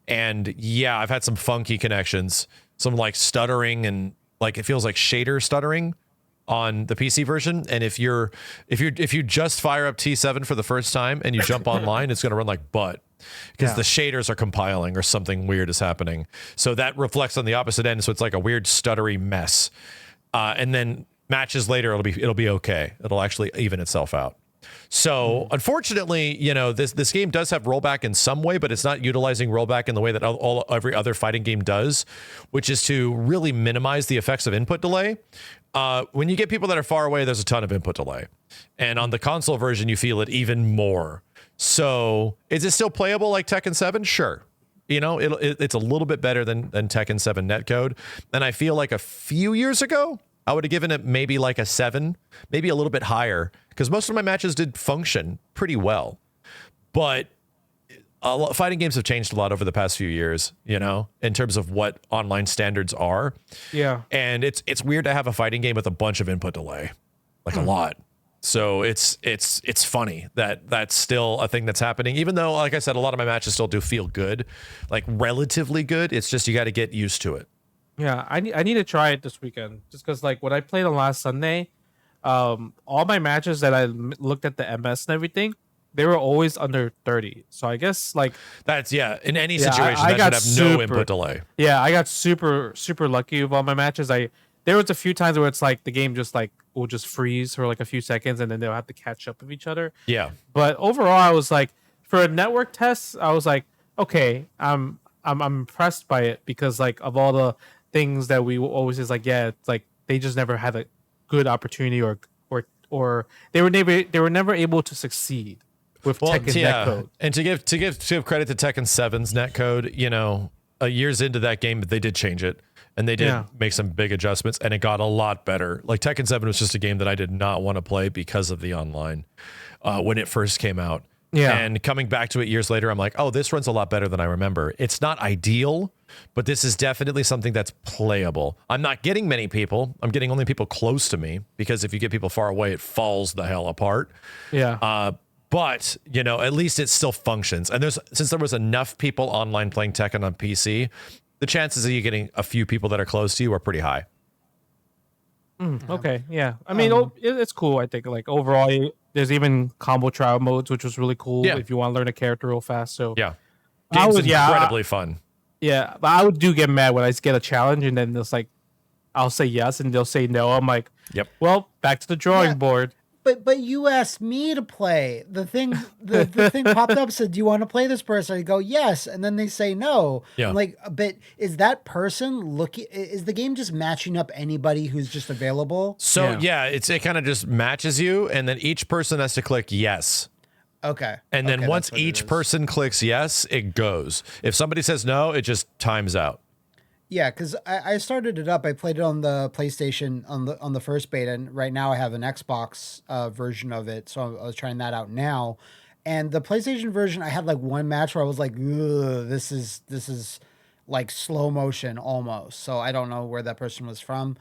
And yeah, I've had some funky connections, some like stuttering and like it feels like shader stuttering on the PC version. And if you just fire up T7 for the first time and you jump online, it's going to run like butt because the shaders are compiling or something weird is happening. So that reflects on the opposite end. So it's like a weird stuttery mess. And then matches later, it'll be okay. It'll actually even itself out. So unfortunately, you know, this game does have rollback in some way, but it's not utilizing rollback in the way that every other fighting game does, which is to really minimize the effects of input delay. When you get people that are far away, there's a ton of input delay. And on the console version, you feel it even more. So is it still playable like Tekken 7? Sure. You know, it's a little bit better than Tekken 7 netcode. And I feel like a few years ago, I would have given it maybe like a 7, maybe a little bit higher, because most of my matches did function pretty well. But fighting games have changed a lot over the past few years, you know, in terms of what online standards are. Yeah. And it's weird to have a fighting game with a bunch of input delay, like a lot. So it's funny that that's still a thing that's happening, even though, like I said, a lot of my matches still do feel good, like relatively good. It's just you got to get used to it. Yeah, I need to try it this weekend just because like when I played on last Sunday, all my matches that I looked at the MS and everything, they were always under 30. So I guess like that's in any situation I should have no input delay. Yeah, I got super lucky with all my matches. There was a few times where it's like the game just like will just freeze for like a few seconds and then they'll have to catch up with each other. Yeah. But overall, I was like, for a network test, I was like, okay, I'm impressed by it because like of all the things that we always is like, yeah, it's like they just never had a good opportunity or they were never able to succeed with Tekken netcode. And to give credit to Tekken 7's netcode, you know, years into that game, they did change it and they did make some big adjustments and it got a lot better. Like Tekken 7 was just a game that I did not want to play because of the online when it first came out. Yeah. And coming back to it years later, I'm like, oh, this runs a lot better than I remember. It's not ideal, but this is definitely something that's playable. I'm not getting many people. I'm getting only people close to me because if you get people far away, it falls the hell apart. Yeah. But, you know, at least it still functions. And since there was enough people online playing Tekken on PC, the chances of you getting a few people that are close to you are pretty high. Okay, yeah. I mean, it's cool, I think. Like, overall, there's even combo trial modes, which was really cool if you want to learn a character real fast. So yeah. Game's incredibly fun. Yeah, but I would get mad when I get a challenge and then it's like, I'll say yes and they'll say no. I'm like, yep. Well, back to the drawing board. But you asked me to play. The thing popped up, said, "Do you want to play this person?" I go, "Yes," and then they say no. Yeah. I'm like, but is that person looking? Is the game just matching up anybody who's just available? So it kind of just matches you, and then each person has to click yes. Okay. And then once each person clicks yes, it goes. If somebody says no, it just times out. Yeah, because I started it up. I played it on the PlayStation on the first beta, and right now I have an Xbox version of it. So I was trying that out now. And the PlayStation version, I had like one match where I was like, ugh, this is like slow motion almost. So I don't know where that person was from.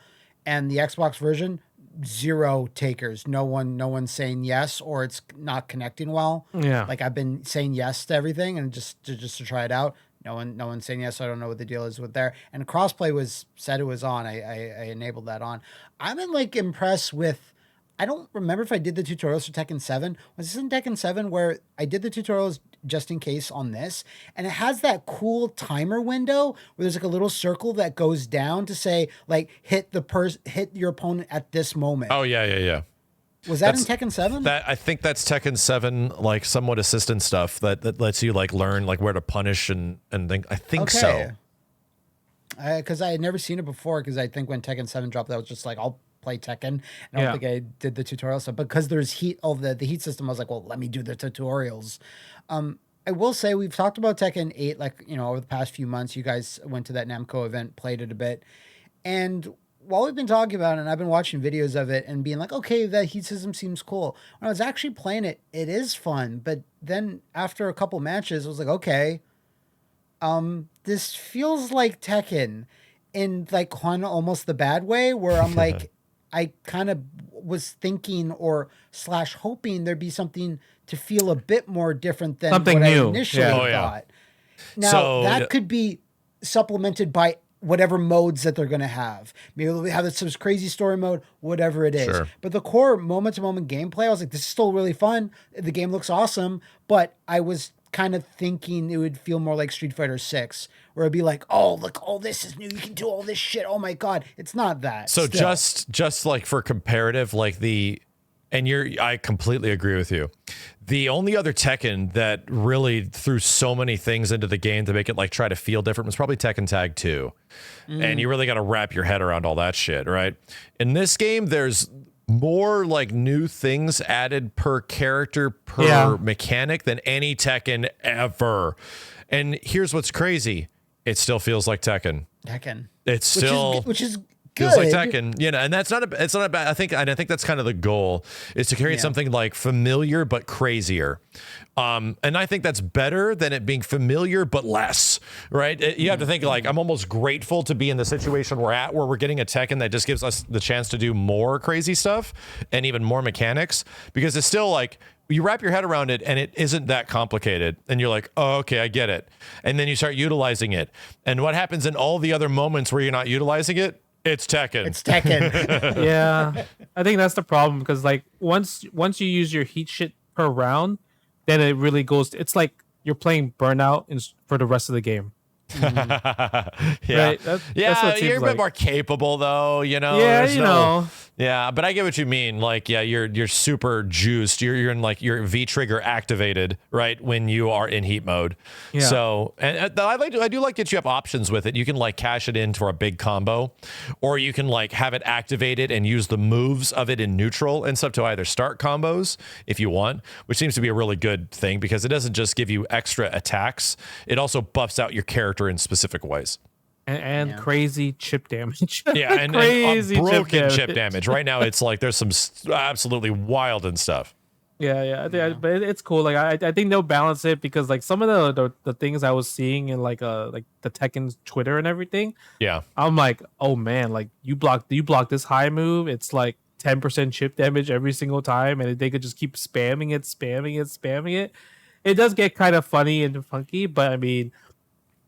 And the Xbox version, 0 takers. No one's saying yes, or it's not connecting well. Yeah. Like I've been saying yes to everything and just to try it out. No one's saying yes. So I don't know what the deal is with there. And crossplay said it was on. I enabled that on. I'm impressed with. I don't remember if I did the tutorials for Tekken 7. Was this in Tekken 7 where I did the tutorials just in case on this? And it has that cool timer window where there's like a little circle that goes down to say like hit your opponent at this moment. Oh yeah. Was that in Tekken 7? I think that's Tekken 7, like somewhat assistant stuff that lets you like learn like where to punish and think. I think so. Because I had never seen it before. Because I think when Tekken 7 dropped, I was just like, I'll play Tekken. And I don't think I did the tutorial stuff. But because there's heat of the heat system, I was like, well, let me do the tutorials. I will say we've talked about Tekken 8, like, you know, over the past few months. You guys went to that Namco event, played it a bit, and while we've been talking about it, and I've been watching videos of it and being like, okay, that heat system seems cool. When I was actually playing it, it is fun. But then after a couple matches, I was like, okay, This feels like Tekken in like kind of almost the bad way, where I'm like, I kind of was thinking or / hoping there'd be something to feel a bit more different than Something what new. I initially thought. Now So, that could be supplemented by whatever modes that they're going to have. Maybe they'll have some crazy story mode, whatever it is. Sure. But the core moment-to-moment gameplay, I was like, this is still really fun. The game looks awesome, but I was kind of thinking it would feel more like Street Fighter 6, where it'd be like, oh, look, all this is new. You can do all this shit. Oh my God. It's not that. So still. just like for comparative, like I completely agree with you. The only other Tekken that really threw so many things into the game to make it like try to feel different was probably Tekken Tag 2. And you really got to wrap your head around all that shit, right? In this game, there's more like new things added per character, per mechanic than any Tekken ever. And here's what's crazy. It still feels like Tekken. It's still which is feels like Tekken, you know, and it's not a bad. I think that's kind of the goal, is to create something like familiar but crazier, and I think that's better than it being familiar but less. Right? You have to think like, I'm almost grateful to be in the situation we're at, where we're getting a Tekken that just gives us the chance to do more crazy stuff and even more mechanics, because it's still like, you wrap your head around it and it isn't that complicated, and you're like, oh, okay, I get it, and then you start utilizing it, and what happens in all the other moments where you're not utilizing it? It's Tekken. Yeah, I think that's the problem, because like once you use your heat shit per round, then it really goes. It's like you're playing Burnout for the rest of the game. Yeah, right? That's what you're a bit more capable though, you know. Yeah, Yeah, but I get what you mean. Like, yeah, you're super juiced. You're in like your V trigger activated, right, when you are in heat mode. Yeah. So, and I do like that you have options with it. You can like cash it in for a big combo, or you can like have it activated and use the moves of it in neutral and stuff to either start combos if you want, which seems to be a really good thing, because it doesn't just give you extra attacks, it also buffs out your character in specific ways. And crazy chip damage. Yeah, and crazy broken chip damage. Right now, it's like there's some absolutely wild and stuff. Yeah. But it's cool. Like I think they'll balance it, because like some of the things I was seeing in like the Tekken's Twitter and everything. Yeah, I'm like, oh man, like you block this high move, it's like 10% chip damage every single time, and they could just keep spamming it. It does get kind of funny and funky, but I mean,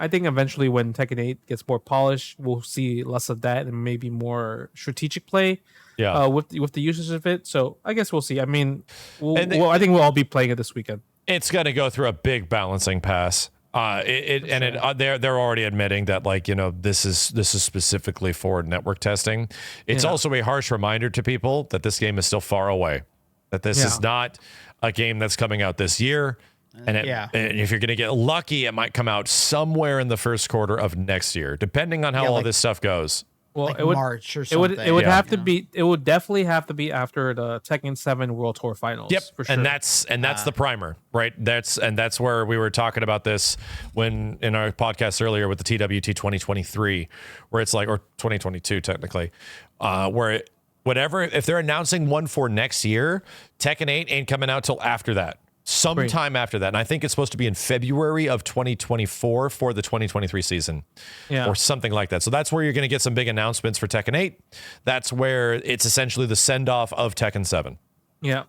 I think eventually when Tekken 8 gets more polished, we'll see less of that and maybe more strategic play with the usage of it. So I guess we'll see. I mean, I think we'll all be playing it this weekend. It's going to go through a big balancing pass. They're already admitting that, like, you know, this is specifically for network testing. It's also a harsh reminder to people that this game is still far away, that this is not a game that's coming out this year. And if you're going to get lucky, it might come out somewhere in the first quarter of next year, depending on how all this stuff goes. Well, like it would March or something. It would have to be. It would definitely have to be after the Tekken 7 World Tour Finals. Yep, for sure. and that's the primer, right? That's where we were talking about this when in our podcast earlier with the TWT 2023, where it's like, or 2022 technically, where if they're announcing one for next year, Tekken 8 ain't coming out till after that. Sometime after that. And I think it's supposed to be in February of 2024 for the 2023 season or something like that. So that's where you're going to get some big announcements for Tekken 8. That's where it's essentially the send-off of Tekken 7. Yeah.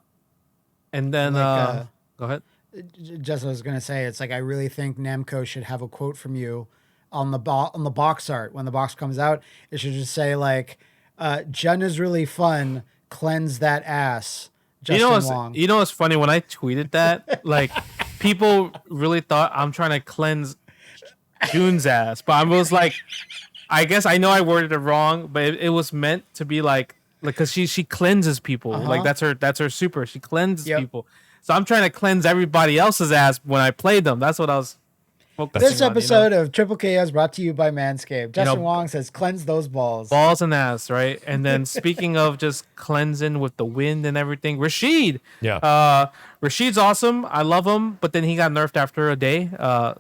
And then, go ahead. Just what I was going to say, it's like, I really think Namco should have a quote from you on the box art. When the box comes out, it should just say like, Jun is really fun, cleanse that ass. Justin Wong. You know what's funny? When I tweeted that, like, people really thought I'm trying to cleanse June's ass, but I was like, I guess I know I worded it wrong, but it was meant to be like because she cleanses people. Like that's her super. She cleanses people. So I'm trying to cleanse everybody else's ass when I played them. That's what I was. This episode of Triple KO is brought to you by Manscaped. Justin Wong says, cleanse those balls. Balls and ass, right? And then speaking of just cleansing with the wind and everything, Rashid. Yeah. Rashid's awesome. I love him, but then he got nerfed after a day.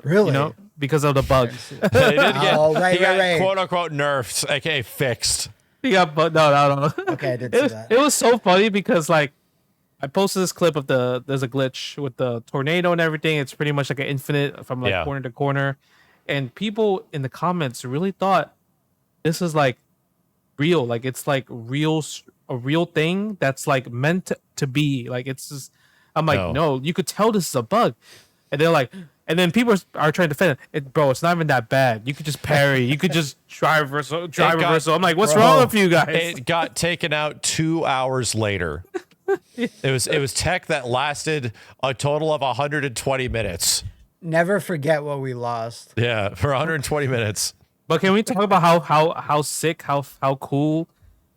Really? You know, because of the bug. He got quote unquote nerfed, aka fixed. He got no. Okay, I did see that. It was so funny because like I posted this clip of there's a glitch with the tornado and everything. It's pretty much like an infinite from like corner to corner. and people in the comments really thought this is like real, like it's like a real thing that's like meant to be like it's just. I'm like, no, you could tell this is a bug, and they're like, and then people are trying to defend it. Bro, it's not even that bad. You could just parry, you could just drive reversal. I'm like, what's wrong with you guys? It got taken out 2 hours later. It was tech that lasted a total of 120 minutes. Never forget what we lost. Yeah, for 120 minutes. But can we talk about how sick, how cool,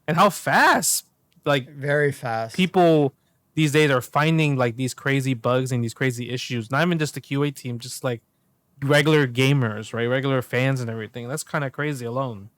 and how fast, like very fast people these days are finding like these crazy bugs and these crazy issues. Not even just the QA team, just like regular gamers, right? Regular fans and everything. That's kind of crazy alone.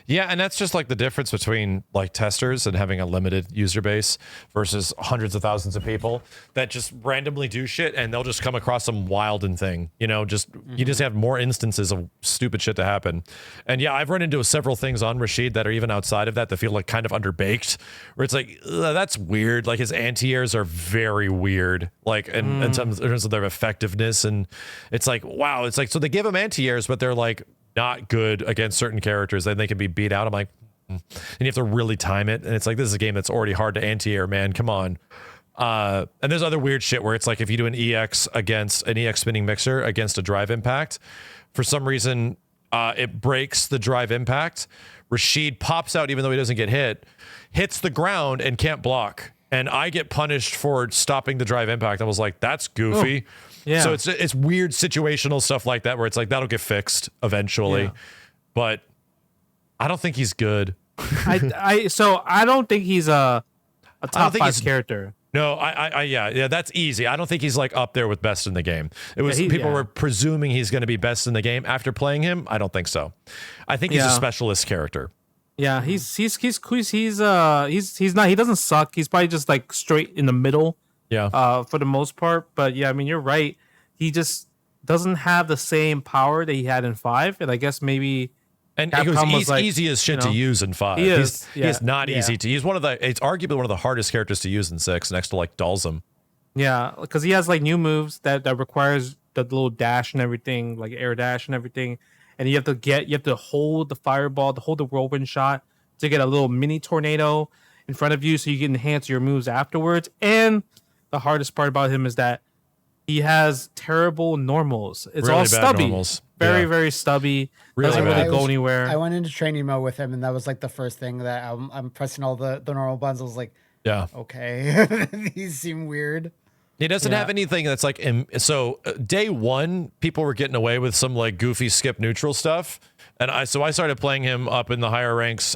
Yeah, and that's just like the difference between like testers and having a limited user base versus hundreds of thousands of people that just randomly do shit and they'll just come across some wild and thing, you know, just you just have more instances of stupid shit to happen. And yeah, I've run into several things on Rashid that are even outside of that feel like kind of underbaked, where it's like, that's weird. Like his anti-airs are very weird, like in terms of their effectiveness. And it's like, wow, it's like, so they give them anti-airs, but they're like, not good against certain characters, then they can be beat out. I'm like, and you have to really time it. And it's like, this is a game that's already hard to anti-air, man. Come on. And there's other weird shit where it's like, if you do an EX spinning mixer against a drive impact, for some reason, it breaks the drive impact. Rashid pops out, even though he doesn't get hit, hits the ground and can't block. And I get punished for stopping the drive impact. I was like, that's goofy. Oh. Yeah. So it's weird situational stuff like that where it's like that'll get fixed eventually, but I don't think he's good. So I don't think he's a top 5 character. No, yeah, that's easy. I don't think he's like up there with best in the game. It was people were presuming he's going to be best in the game after playing him. I don't think so. I think he's a specialist character. Yeah, he's not. He doesn't suck. He's probably just like straight in the middle. Yeah. For the most part, but yeah, I mean, you're right. He just doesn't have the same power that he had in 5, and I guess maybe. And he's like, easy as shit to use in 5. He's not easy to use. It's arguably one of the hardest characters to use in 6, next to like Dalsum. Yeah, because he has like new moves that requires the little dash and everything, like air dash and everything, and you have to hold the fireball, to hold the whirlwind shot to get a little mini tornado in front of you, so you can enhance your moves afterwards. And the hardest part about him is that he has terrible normals. It's really all stubby. Normals. Very stubby. Doesn't really go anywhere. I went into training mode with him, and that was like the first thing that I'm pressing all the normal buttons. I was like, yeah, okay. These seem weird. He doesn't have anything that's like, so day 1, people were getting away with some like goofy skip neutral stuff. And I started playing him up in the higher ranks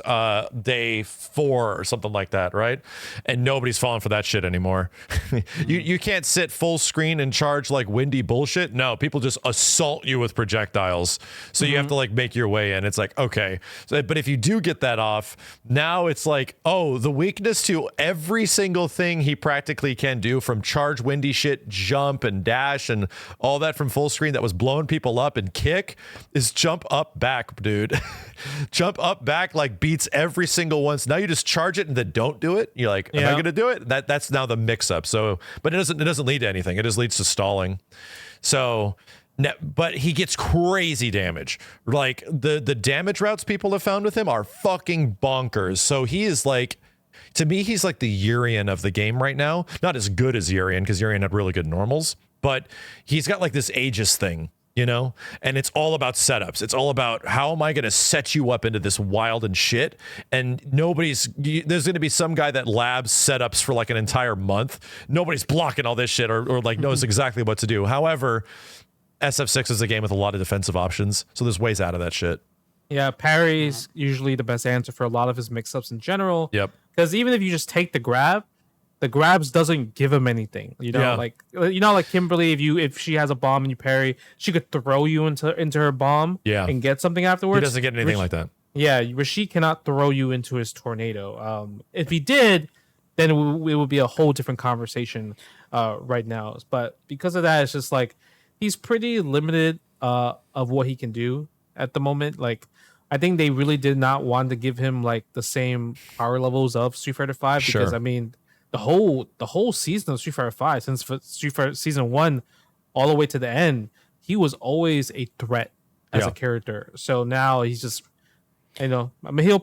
day 4 or something like that, right? And nobody's falling for that shit anymore. You can't sit full screen and charge like windy bullshit. No, people just assault you with projectiles. So you have to like make your way in. It's like, okay. So, but if you do get that off, now it's like, oh, the weakness to every single thing he practically can do, from charge windy shit, jump and dash and all that from full screen that was blowing people up, and kick, is jump up back. Dude, jump up back like beats every single one. So now you just charge it and then don't do it. You're like, am I gonna do it? That's now the mix up. So, but it doesn't lead to anything. It just leads to stalling. So, but he gets crazy damage. Like the damage routes people have found with him are fucking bonkers. So he is like, to me, he's like the Urian of the game right now. Not as good as Urian, because Urian had really good normals, but he's got like this Aegis thing, you know, and it's all about setups. It's all about, how am I going to set you up into this wild and shit? And there's going to be some guy that labs setups for like an entire month. Nobody's blocking all this shit or like knows exactly what to do. However, SF6 is a game with a lot of defensive options, so there's ways out of that shit. Yeah, parry's usually the best answer for a lot of his mix-ups in general. Yep. Because even if you just take the grabs doesn't give him anything. You know, like Kimberly, if she has a bomb and you parry, she could throw you into her bomb and get something afterwards. He doesn't get anything like that. Yeah, Rashid cannot throw you into his tornado. If he did, then it would be a whole different conversation right now. But because of that, it's just like he's pretty limited of what he can do at the moment. Like, I think they really did not want to give him like the same power levels of Street Fighter 5 because I mean, the whole season of Street Fighter 5, since Street Fighter Season 1 all the way to the end, he was always a threat as a character. So now he's just, I mean,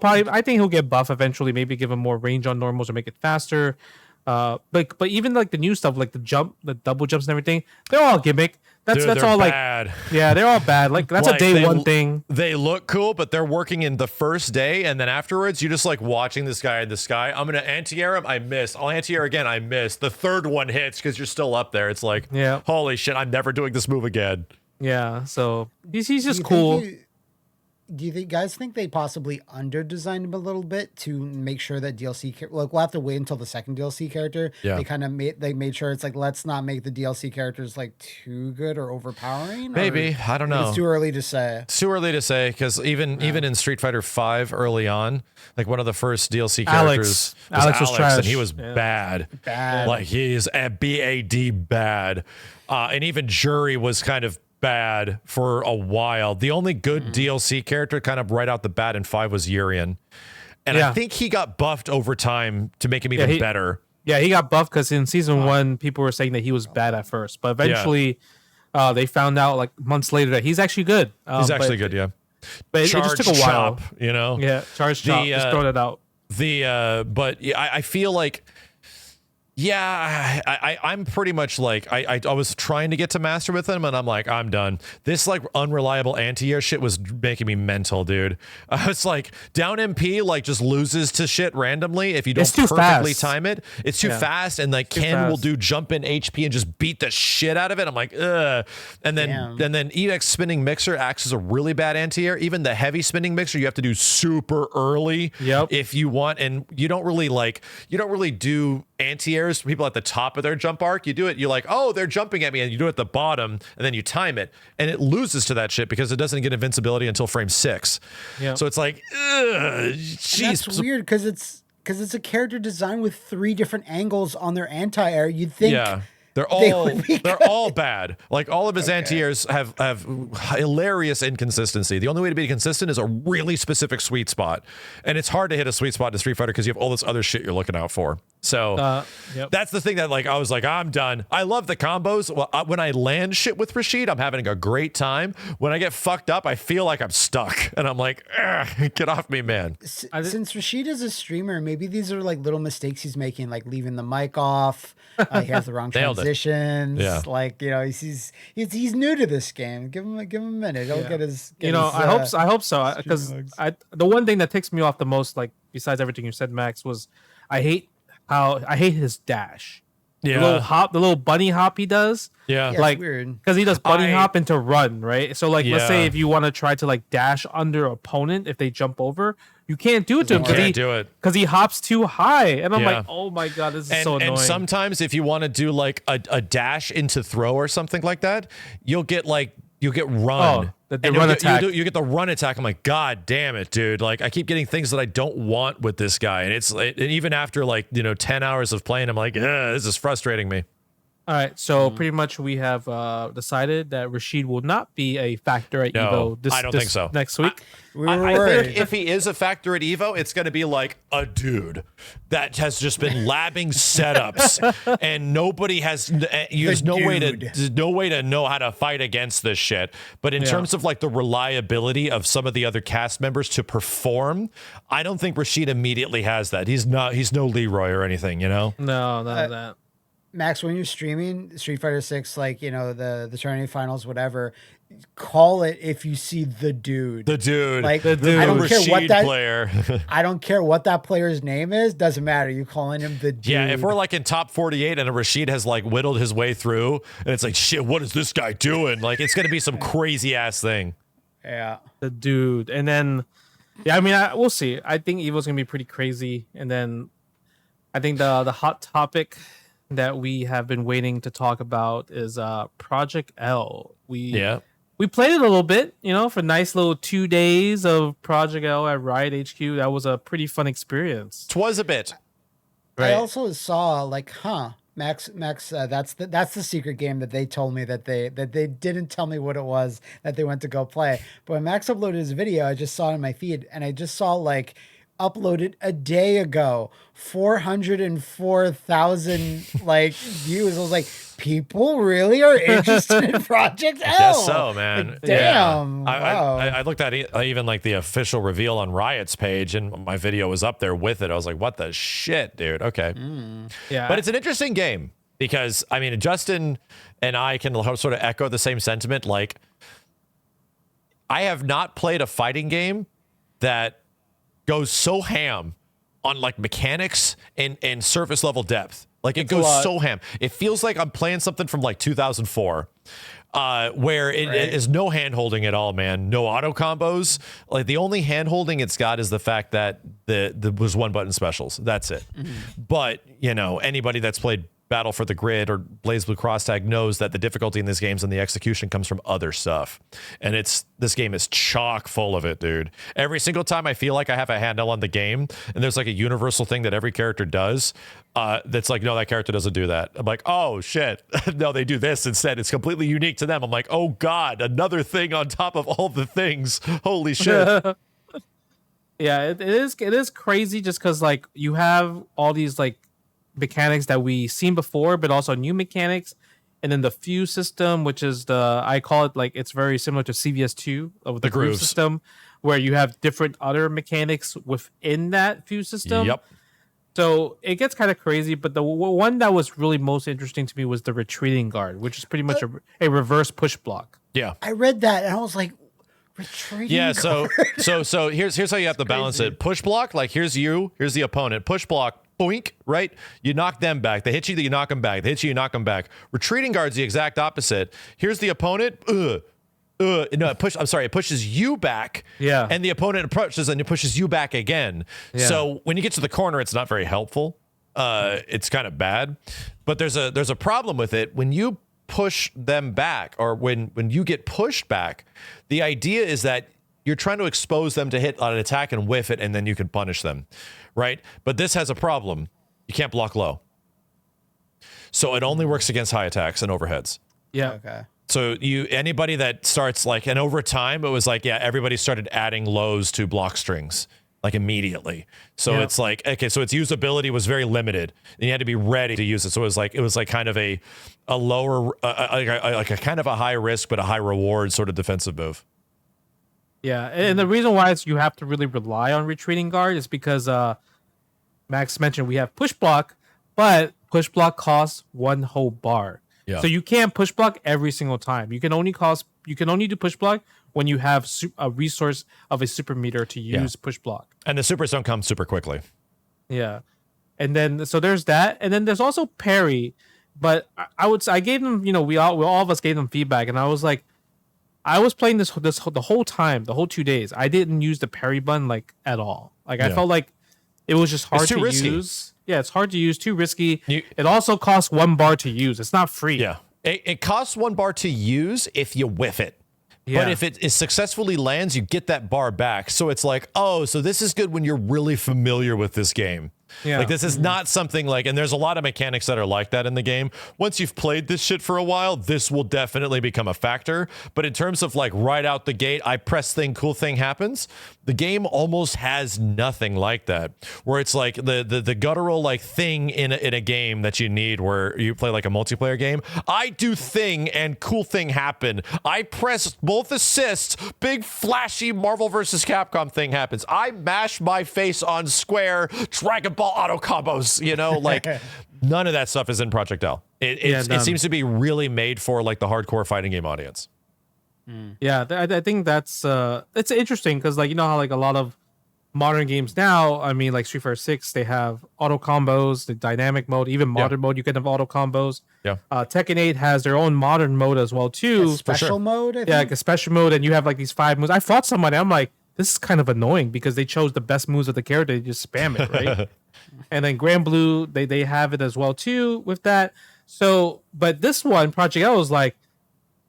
I think he'll get buff eventually. Maybe give him more range on normals or make it faster. But even like the new stuff, like the double jumps and everything, they're all gimmick. That's all bad. Like, yeah, they're all bad. Like that's like a day one thing. They look cool, but they're working in the first day, and then afterwards, you just like watching this guy in the sky. I'm gonna anti-air him. I miss. I'll anti-air again. I miss. The third one hits because you're still up there. It's like, holy shit, I'm never doing this move again. Yeah, so he's just cool. Do you guys think they possibly under-designed him a little bit to make sure that DLC, like we'll have to wait until the second DLC character. Yeah. They kind of made sure it's like, let's not make the DLC characters like too good or overpowering. Maybe, I don't know. It's too early to say. It's too early to say because even in Street Fighter V early on, like one of the first DLC characters was Alex trash. And he was bad. Like he is a BAD bad. And even Jury was kind of bad for a while. The only good DLC character kind of right out the bat in 5 was Urian. And I think he got buffed over time to make him even better. Yeah, he got buffed because in season 1, people were saying that he was bad at first. But eventually, they found out like months later that he's actually good. He's actually good, yeah. But it just took a while. Chop, you know? Yeah, charge chop. Just throw it out. But I feel like, I'm pretty much like I was trying to get to master with him, and I'm like, I'm done. This like unreliable anti-air shit was making me mental, dude. It's like down MP like just loses to shit randomly if you don't perfectly time it. It's too fast, and like Ken will do jump in HP and just beat the shit out of it. I'm like, ugh. And then EX spinning mixer acts as a really bad anti-air. Even the heavy spinning mixer you have to do super early if you want, and you don't really do anti-airs for people at the top of their jump arc. You do it, you're like, oh, they're jumping at me, and you do it at the bottom, and then you time it, and it loses to that shit because it doesn't get invincibility until frame 6. So it's like, jeez. That's weird because it's a character design with 3 different angles on their anti-air. You'd think they're all bad. Like all of his anti-airs have hilarious inconsistency. The only way to be consistent is a really specific sweet spot, and it's hard to hit a sweet spot in Street Fighter because you have all this other shit you're looking out for. So that's the thing that like I was like, I'm done. I love the combos. Well, when I land shit with Rashid, I'm having a great time. When I get fucked up, I feel like I'm stuck, and I'm like, get off me, man. Since Rashid is a streamer, maybe these are like little mistakes he's making, like leaving the mic off. He has the wrong transitions. Like, you know, he's new to this game. Give him a minute. He'll get his. I hope so. Because the one thing that ticks me off the most, like besides everything you said, Max, was I hate his dash. The little bunny hop he does. Like weird because he does bunny hop into run, right? So like let's say if you want to try to like dash under opponent if they jump over, you can't do it to him because he hops too high, and I'm like, oh my god, this is so annoying. And sometimes if you want to do like a dash into throw or something like that, you'll get run. The run attack. You get the run attack. I'm like, god damn it, dude. Like I keep getting things that I don't want with this guy, and and even after like 10 hours of playing, I'm like, this is frustrating me. All right, so pretty much we have decided that Rashid will not be a factor at Evo I don't think so. Next week. I think if he is a factor at Evo, it's going to be like a dude that has just been labbing setups, and nobody has. There's no way to know how to fight against this shit. But in terms of like the reliability of some of the other cast members to perform, I don't think Rashid immediately has that. He's no Leroy or anything, No, none of that. Max, when you're streaming Street Fighter 6, like, the tournament finals, whatever, call it if you see the dude. The dude. Like, the dude. I don't Rashid care what that player. I don't care what that player's name is. Doesn't matter. You calling him the dude. Yeah, if we're like in top 48 and a Rashid has like whittled his way through, and it's like, shit, what is this guy doing? Like, it's going to be some crazy ass thing. Yeah. The dude. And then, I mean, we'll see. I think Evo's going to be pretty crazy. And then I think the hot topic that we have been waiting to talk about is Project L. We played it a little bit, for nice little 2 days of Project L at Riot HQ. That was a pretty fun experience. 'Twas a bit. Right. I also saw like, Max, that's the secret game that they told me that they didn't tell me what it was that they went to go play. But when Max uploaded his video, I just saw it in my feed, and I just saw like uploaded a day ago, 404,000 like views. I was like, people really are interested in Project L. Guess so, man. Like, damn. Yeah. Wow. I looked at even like the official reveal on Riot's page, and my video was up there with it. I was like, what the shit, dude? Okay. Yeah. But it's an interesting game because, I mean, Justin and I can sort of echo the same sentiment. Like, I have not played a fighting game that goes so ham on like mechanics and surface level depth. Like it goes so ham. It feels like I'm playing something from like 2004, where it is no hand holding at all, man. No auto combos. Like the only hand holding it's got is the fact that the was one button specials. That's it. But you know, anybody that's played Battle for the Grid or BlazBlue Cross Tag knows that the difficulty in these games and the execution comes from other stuff. And this game is chock full of it, dude. Every single time I feel like I have a handle on the game and there's like a universal thing that every character does, that's like, no, that character doesn't do that. I'm like, oh shit. No, they do this instead. It's completely unique to them. I'm like, oh God, another thing on top of all the things. Holy shit. Yeah, it is crazy just because like you have all these like mechanics that we seen before, but also new mechanics, and then the fuse system, which is I call it like it's very similar to CVS2 of the groove system, where you have different other mechanics within that fuse system. Yep. So it gets kind of crazy, but the one that was really most interesting to me was the retreating guard, which is pretty much a reverse push block. Yeah, I read that and I was like, retreating guard? So here's how you have to balance it. Push block, like here's the opponent. Push block, boink, right? You knock them back. They hit you, you knock them back. They hit you, you knock them back. Retreating guard's the exact opposite. Here's the opponent. No, it pushes you back. Yeah. And the opponent approaches and it pushes you back again. Yeah. So when you get to the corner, it's not very helpful. It's kind of bad. But there's a problem with it. When you push them back, or when you get pushed back, the idea is that you're trying to expose them to hit an attack and whiff it, and then you can punish them, right? But this has a problem. You can't block low. So it only works against high attacks and overheads. Yeah. Okay. So anybody that starts like, and over time, it was like, yeah, everybody started adding lows to block strings like immediately. So it's like, okay, so its usability was very limited and you had to be ready to use it. So it was like kind of a lower, like a kind of a high risk, but a high reward sort of defensive move. Yeah, and the reason why you have to really rely on retreating guard is because Max mentioned we have push block, but push block costs one whole bar. Yeah. So you can't push block every single time. You can only do push block when you have a resource of a super meter to use push block. And the supers don't come super quickly. Yeah. And then so there's that, and then there's also parry, but I gave them, we all of us gave them feedback, and I was like, I was playing this the whole time, the whole 2 days. I didn't use the parry button like at all. Like I felt like it was just hard to use. Yeah, it's hard to use, too risky. It also costs 1 bar to use. It's not free. Yeah, it costs 1 bar to use if you whiff it. Yeah. But if it successfully lands, you get that bar back. So it's like, oh, so this is good when you're really familiar with this game. Yeah. Like this is not something like, and there's a lot of mechanics that are like that in the game. Once you've played this shit for a while, this will definitely become a factor. But in terms of like right out the gate, I press thing, cool thing happens. The game almost has nothing like that, where it's like the guttural like thing in a game that you need where you play like a multiplayer game. I do thing and cool thing happen. I press both assists, big flashy Marvel vs. Capcom thing happens. I mash my face on square, Dragon Ball auto combos, like none of that stuff is in Project L. It seems to be really made for like the hardcore fighting game audience. Yeah, I think that's it's interesting because like how like a lot of modern games now, I mean like Street Fighter 6, they have auto combos, the dynamic mode, even modern mode you can have auto combos. Yeah. Tekken 8 has their own modern mode as well too. Special mode, I think? Yeah, like a special mode, and you have like these 5 moves. I fought somebody, I'm like, this is kind of annoying because they chose the best moves of the character, they just spam it, right? And then Grand Blue, they have it as well too with that. So, but this one, Project L, is like,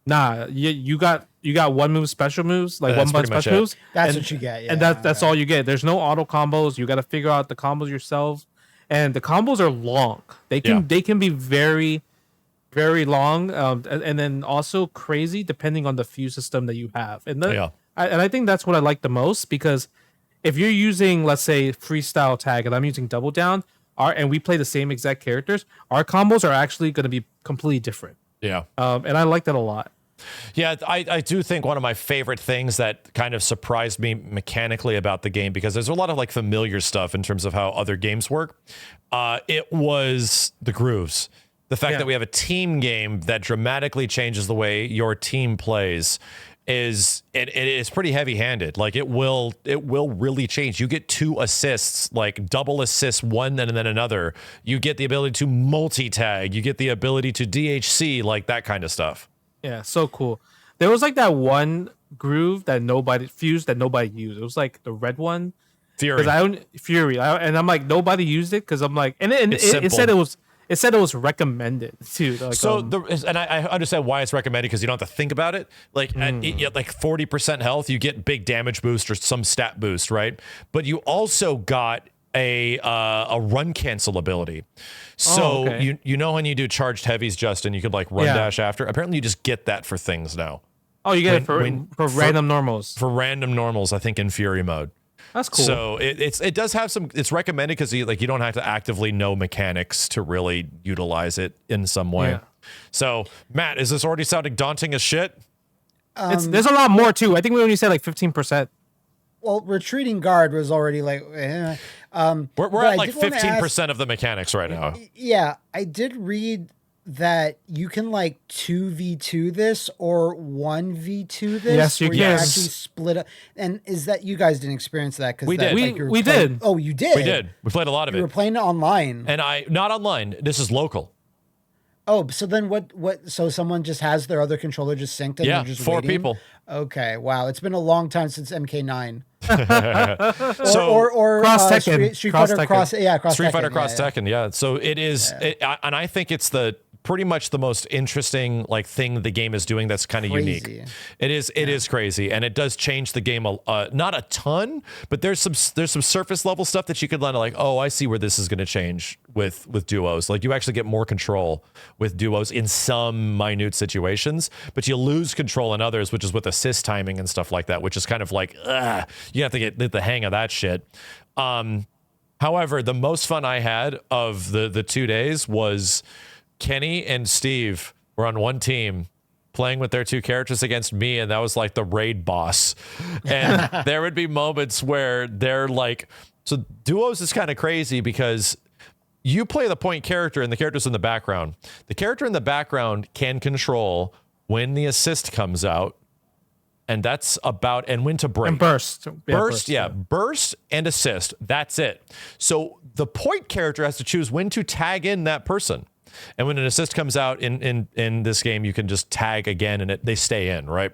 nah, you got 1 move special moves, like 1 button special moves. That's what you get, yeah. And that's all you get. There's no auto combos. You got to figure out the combos yourself. And the combos are long. They can be very, very long, and then also crazy depending on the fuse system that you have. And I think that's what I like the most, because if you're using, let's say, freestyle tag, and I'm using double down, and we play the same exact characters, our combos are actually going to be completely different. Yeah. And I like that a lot. Yeah, I do think one of my favorite things that kind of surprised me mechanically about the game, because there's a lot of like familiar stuff in terms of how other games work, it was the grooves. The fact that we have a team game that dramatically changes the way your team plays is pretty heavy-handed. Like it will really change. You get 2 assists, like double assists, one and then another. You get the ability to multi-tag. You get the ability to DHC, like that kind of stuff. Yeah, so cool. There was like that one groove that nobody used. It was like the red one. Fury. And I'm like, nobody used it because I'm like, and it said it was recommended too. Like, so I understand why it's recommended, because you don't have to think about it. Like at like 40% health, you get big damage boost or some stat boost, right? But you also got a run cancel ability. So you know when you do charged heavies, Justin, you could like run dash after. Apparently you just get that for things now. Oh, you get it for random normals. For random normals, I think in Fury mode. That's cool. So it does have some. It's recommended because you don't have to actively know mechanics to really utilize it in some way. Yeah. So Matt, is this already sounding daunting as shit? There's a lot more too. I think we only said like 15%. Well, retreating guard was already like. We're at like 15% of the mechanics right now. Yeah, I did read that you can like 2v2 this or 1v2 this. Yes, you can actually split up. And is that you guys didn't experience that? Because we did. We did. Oh, you did. We did. We played a lot of it. You were playing it online. And not online. This is local. Oh, so then what? So someone just has their other controller just synced and yeah, just 4 waiting? people. Okay, wow, it's been a long time since MK9. or Cross Tekken. Street Fighter Cross Tekken. Yeah. So it is, and I think it's pretty much the most interesting like thing the game is doing that's kind of unique. It is crazy, and it does change the game not a ton, but there's some surface level stuff that you could learn, like, oh, I see where this is going to change with duos. Like you actually get more control with duos in some minute situations, but you lose control in others, which is with assist timing and stuff like that, which is kind of like you have to get the hang of that shit. However, the most fun I had of the 2 days was Kenny and Steve were on one team playing with their 2 characters against me, and that was like the raid boss. And there would be moments where they're like, so duos is kind of crazy because you play the point character and the character's in the background. The character in the background can control when the assist comes out, and that's about, and when to break. And burst. Burst and assist. That's it. So the point character has to choose when to tag in that person. And when an assist comes out in this game, you can just tag again and they stay in, right?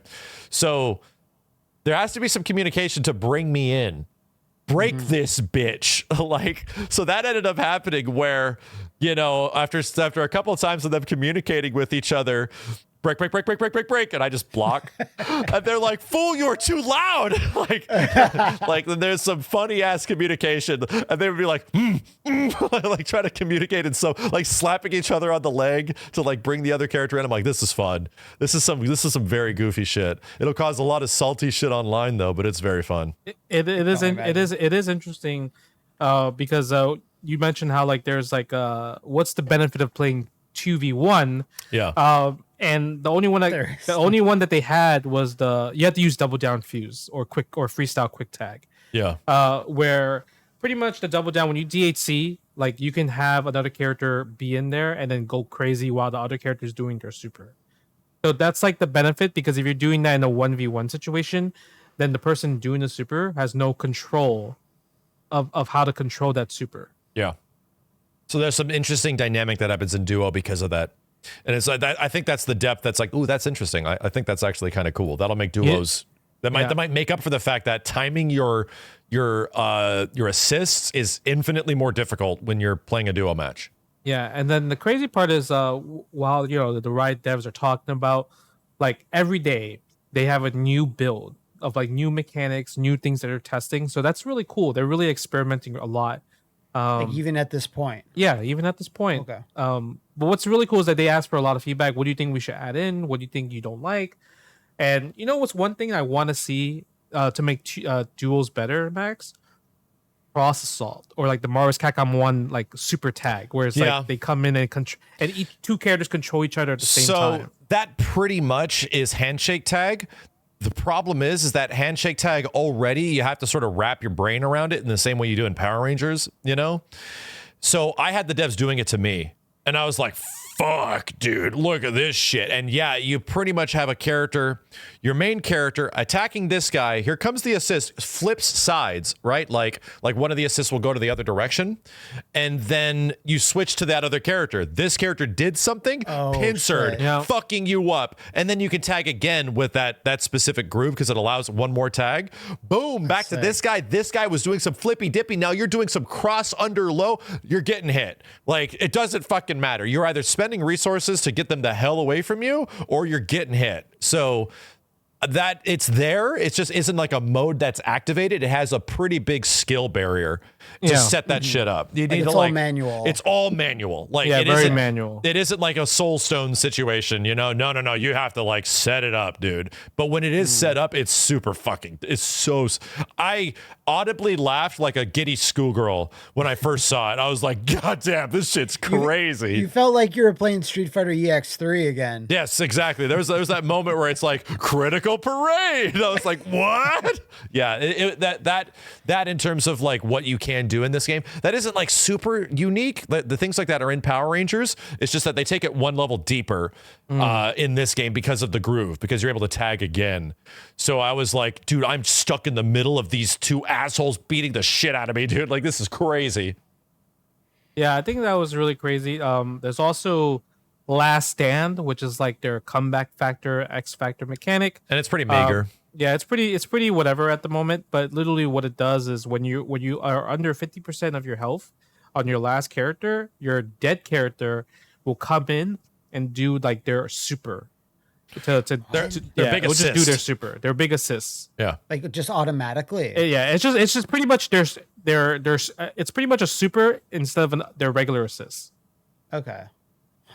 So there has to be some communication to bring me in. Break this bitch. Like, so that ended up happening where, after a couple of times of them communicating with each other, break, and I just block. And they're like, fool, you're too loud. like there's some funny ass communication. And they would be like, like trying to communicate and so like slapping each other on the leg to like bring the other character in. I'm like, this is fun. This is some very goofy shit. It'll cause a lot of salty shit online though, but it's very fun. It is interesting because you mentioned how like there's like what's the benefit of playing 2v1? Yeah. And the only one that they had was you had to use double down fuse or freestyle quick tag. Yeah. Where pretty much the double down, when you DHC, like you can have another character be in there and then go crazy while the other character is doing their super. So that's like the benefit, because if you're doing that in a 1v1 situation, then the person doing the super has no control of how to control that super. Yeah. So there's some interesting dynamic that happens in duo because of that. And it's like that, I think that's the depth that's like, ooh, that's interesting. I think that's actually kind of cool. That'll make duos that might make up for the fact that timing your assists is infinitely more difficult when you're playing a duo match. Yeah, and then the crazy part is while the Riot devs are talking about, like, every day they have a new build of like new mechanics, new things that they're testing. So that's really cool. They're really experimenting a lot. Like even at this point. Yeah, even at this point. Okay. But what's really cool is that they ask for a lot of feedback. What do you think we should add in? What do you think you don't like? And what's one thing I want to see to make duels better, Max, Cross Assault or like the Marvel's Capcom 1 like super tag, where it's like they come in and each two characters control each other at the same time. So that pretty much is handshake tag. The problem is that handshake tag already you have to sort of wrap your brain around it in the same way you do in Power Rangers, you know? So I had the devs doing it to me, and I was like, fuck, dude, look at this shit. And yeah, you pretty much have a character, your main character attacking this guy. Here comes the assist, flips sides, right? Like one of the assists will go to the other direction. And then you switch to that other character. This character did something, pincered, fucking you up. And then you can tag again with that specific groove because it allows one more tag. Boom, back to this guy. This guy was doing some flippy dippy. Now you're doing some cross under low. You're getting hit. Like, it doesn't fucking matter. You're either spending resources to get them the hell away from you, or you're getting hit. So that it's there. It just isn't like a mode that's activated. It has a pretty big skill barrier to set that shit up. You need it's to all manual. It's all manual. Like it very manual. It isn't like a Soul Stone situation, you know? No. You have to like set it up, dude. But when it is set up, it's super fucking. It's so. I audibly laughed like a giddy schoolgirl when I first saw it. I was like, God damn, this shit's crazy. You felt like you were playing Street Fighter EX3 again. Yes, exactly. There's that moment where it's like critical parade. I was like, what? Yeah, that in terms of like what you can do in this game, that isn't like super unique. The things like that are in Power Rangers. It's just that they take it one level deeper in this game because of the groove, because you're able to tag again. So I was like, dude, I'm stuck in the middle of these two assholes beating the shit out of me, dude. Like, this is crazy. Yeah, I think that was really crazy. There's also Last Stand, which is like their comeback factor, X Factor mechanic, and it's pretty meager. Yeah, it's pretty whatever at the moment. But literally, what it does is when you are under 50% of your health on your last character, your dead character will come in and do like their super. Their big assist. Just do their super, their big assists. Yeah, like just automatically. Yeah, it's just pretty much there's it's pretty much a super instead of their regular assists. Okay.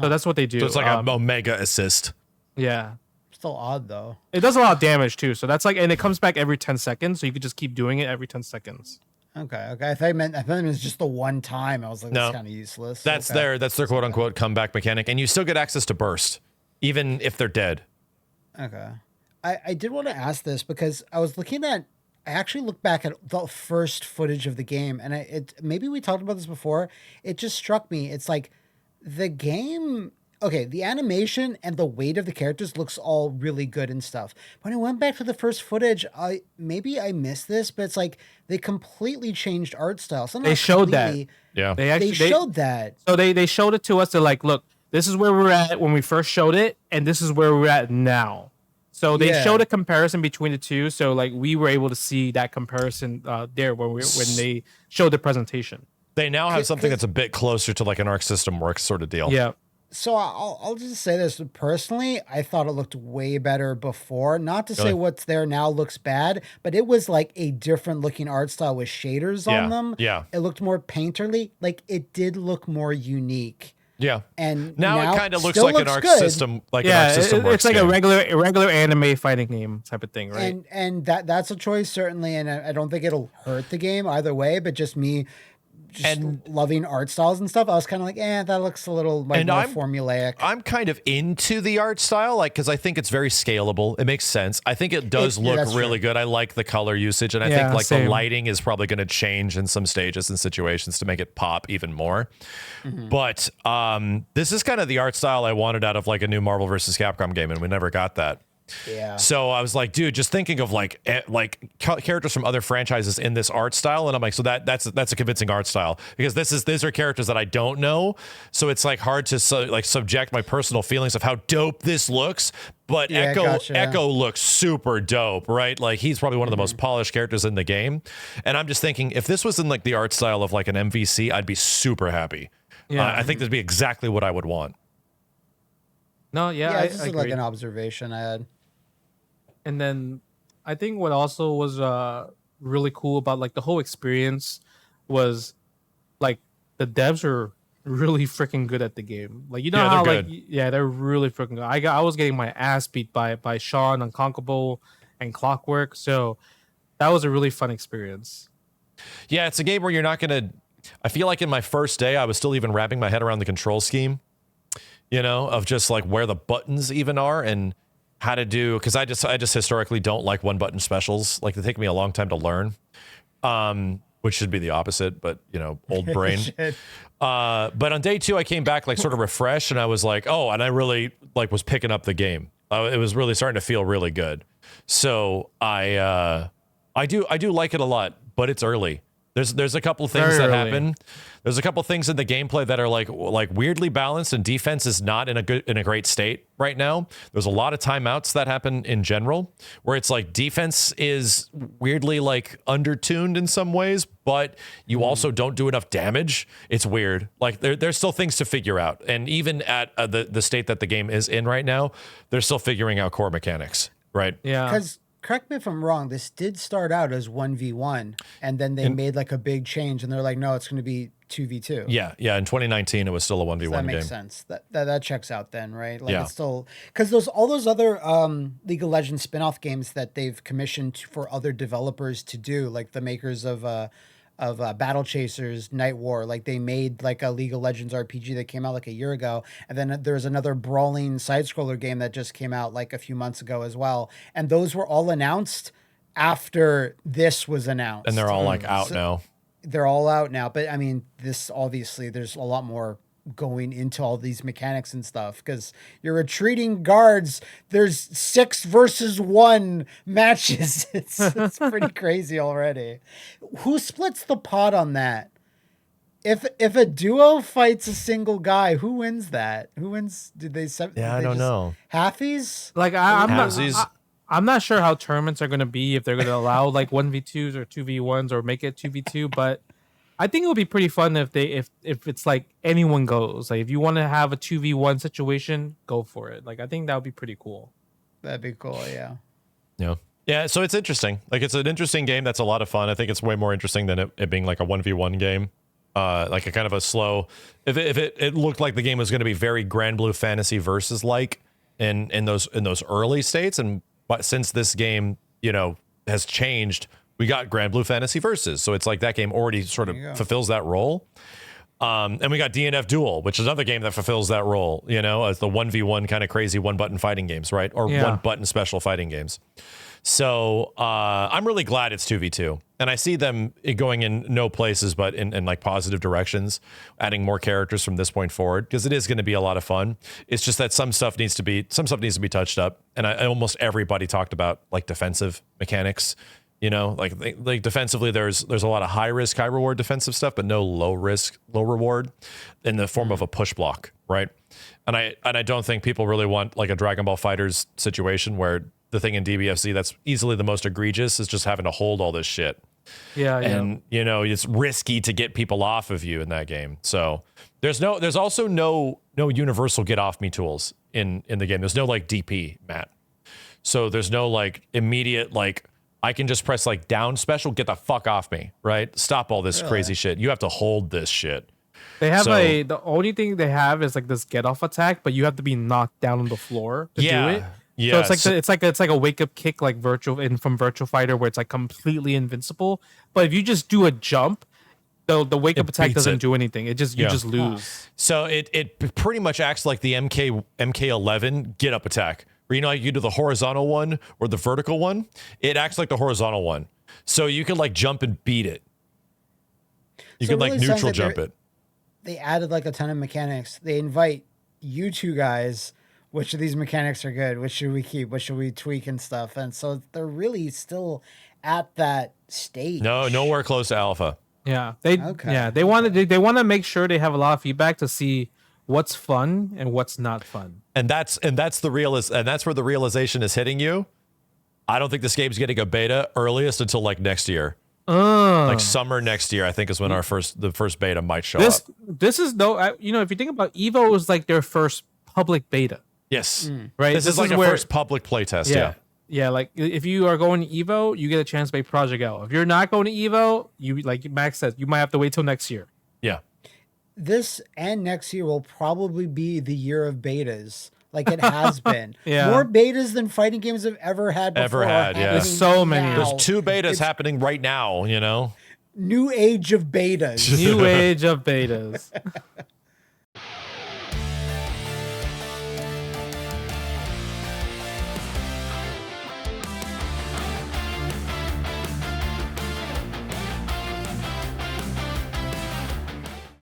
So that's what they do. So it's like an omega assist. Yeah. Still odd though. It does a lot of damage too. So that's like, and it comes back every 10 seconds. So you could just keep doing it every 10 seconds. Okay. I thought it was just the one time. I was like, that's kind of useless. That's their quote unquote comeback mechanic, and you still get access to burst, even if they're dead. Okay. I did want to ask this because I actually looked back at the first footage of the game, and maybe we talked about this before. It just struck me. It's like the game. Okay, the animation and the weight of the characters looks all really good and stuff. When I went back to the first footage, maybe I missed this, but it's like they completely changed art style. So they showed that. Yeah, they showed that. So they showed it to us. They're like, look, this is where we're at when we first showed it, and this is where we're at now. So they showed a comparison between the two. So like we were able to see that comparison there when they showed the presentation. They now have something that's a bit closer to like an Arc System Works sort of deal. Yeah. So I'll just say this. Personally, I thought it looked way better before. Not to say what's there now looks bad, but it was like a different looking art style with shaders on them. Yeah. It looked more painterly. Like it did look more unique. Yeah. And now it kind of looks like an Arc System, like an Arc System Works. It's like a regular anime fighting game type of thing, right? And that's a choice certainly, and I don't think it'll hurt the game either way. But just me. Loving art styles and stuff, I was kind of like, that looks a little more formulaic. I'm kind of into the art style, like, because I think it's very scalable. It makes sense. I think it does look really good. I like the color usage, and I think like the lighting is probably going to change in some stages and situations to make it pop even more. Mm-hmm. But this is kind of the art style I wanted out of like a new Marvel vs. Capcom game, and we never got that. Yeah. So I was like, dude, just thinking of like characters from other franchises in this art style, and I'm like, so that's a convincing art style, because these are characters that I don't know, so it's like hard to subject my personal feelings of how dope this looks. But Echo looks super dope, right? Like he's probably one of the most polished characters in the game, and I'm just thinking if this was in like the art style of like an MVC, I'd be super happy. Yeah, I think that'd be exactly what I would want. No, yeah, this is like an observation I had. And then I think what also was really cool about like the whole experience was like the devs are really freaking good at the game. Like, you know how like they're really freaking good. I was getting my ass beat by Sean, Unconquerable, and Clockwork. So that was a really fun experience. Yeah, it's a game where you're not going to... I feel like in my first day, I was still even wrapping my head around the control scheme, you know, of just like where the buttons even are and how to do... Because I just historically don't like one-button specials. Like, they take me a long time to learn, which should be the opposite, but, you know, old brain. But on day 2, I came back like sort of refreshed, and I was like, oh, and I really like was picking up the game. It was really starting to feel really good. So I do like it a lot, but it's early. There's a couple things that happen. There's a couple things in the gameplay that are like weirdly balanced, and defense is not in a great state right now. There's a lot of timeouts that happen in general, where it's like defense is weirdly like undertuned in some ways, but you also don't do enough damage. It's weird. Like there's still things to figure out, and even at the state that the game is in right now, they're still figuring out core mechanics. Right? Yeah. Because correct me if I'm wrong, this did start out as 1v1, and then they made like a big change, and they're like, no, it's going to be 2v2. Yeah. In 2019, it was still a 1v1 game. That makes sense. That checks out then, right? Like yeah. It's still because all those other League of Legends spin-off games that they've commissioned for other developers to do, like the makers of Battle Chasers, Night War, like they made like a League of Legends RPG that came out like a year ago, and then there's another brawling side scroller game that just came out like a few months ago as well, and those were all announced after this was announced, and they're all like out now. They're all out now, but I mean, this obviously there's a lot more going into all these mechanics and stuff because you're retreating guards. There's 6 versus 1 matches. It's pretty crazy already. Who splits the pot on that? If a duo fights a single guy, who wins that? Who wins? Did they? Yeah, I don't know. Halfies? Like I'm not sure how tournaments are going to be, if they're going to allow like 1v2s or 2v1s or make it 2v2, but I think it would be pretty fun if it's like anyone goes. Like if you want to have a 2v1 situation, go for it. Like I think that would be pretty cool. That'd be cool, yeah. Yeah, so it's interesting. Like it's an interesting game that's a lot of fun. I think it's way more interesting than it being like a 1v1 game. Like a kind of a slow... If it looked like the game was going to be very Grand Blue Fantasy Versus like in those early states, but since this game, you know, has changed, we got Grand Blue Fantasy Versus. So it's like that game already sort of fulfills that role. And we got DNF Duel, which is another game that fulfills that role, you know, as the 1v1 kind of crazy one-button fighting games, right? Or one-button special fighting games. So I'm really glad it's 2v2. And I see them going in no places but in like positive directions, adding more characters from this point forward, because it is going to be a lot of fun. It's just that some stuff needs to be touched up. And almost everybody talked about like defensive mechanics. You know, like defensively, there's a lot of high risk, high reward defensive stuff, but no low risk, low reward in the form of a push block, right? And I don't think people really want like a Dragon Ball Fighters situation where the thing in DBFZ that's easily the most egregious is just having to hold all this shit. And you know, it's risky to get people off of you in that game. So there's also no universal get off me tools in the game. There's no like DP, Matt. So there's no like immediate like, I can just press like down special, get the fuck off me, right? Stop all this crazy shit. You have to hold this shit. They have the only thing they have is like this get off attack, but you have to be knocked down on the floor to do it. Yeah. So it's like a wake up kick like from Virtual Fighter where it's like completely invincible. But if you just do a jump, the wake up attack doesn't do anything. You just lose. So it pretty much acts like the MK11 get up attack. Where, you know, you do the horizontal one or the vertical one. It acts like the horizontal one. So you can like jump and beat it. You can like neutral jump it. They added like a ton of mechanics. They invite you two guys, which of these mechanics are good? Which should we keep? What should we tweak and stuff? And so they're really still at that stage. No, nowhere close to alpha. Yeah. They want to make sure they have a lot of feedback to see what's fun and what's not fun. And that's where the realization is hitting you. I don't think this game's getting a beta earliest until like next year. Like summer next year, I think is when the first beta might show up. This is you know, if you think about Evo, was like their first public beta. Yes. Right. This is like a first public playtest. Yeah. Yeah, like if you are going to Evo, you get a chance to make Project L. If you're not going to Evo, you, like Max says, you might have to wait till next year. Yeah. This and next year will probably be the year of betas. like it has been. Yeah. More betas than fighting games have ever had before. Yeah. There's so many. There's 2 betas happening right now, you know? New age of betas. New age of betas.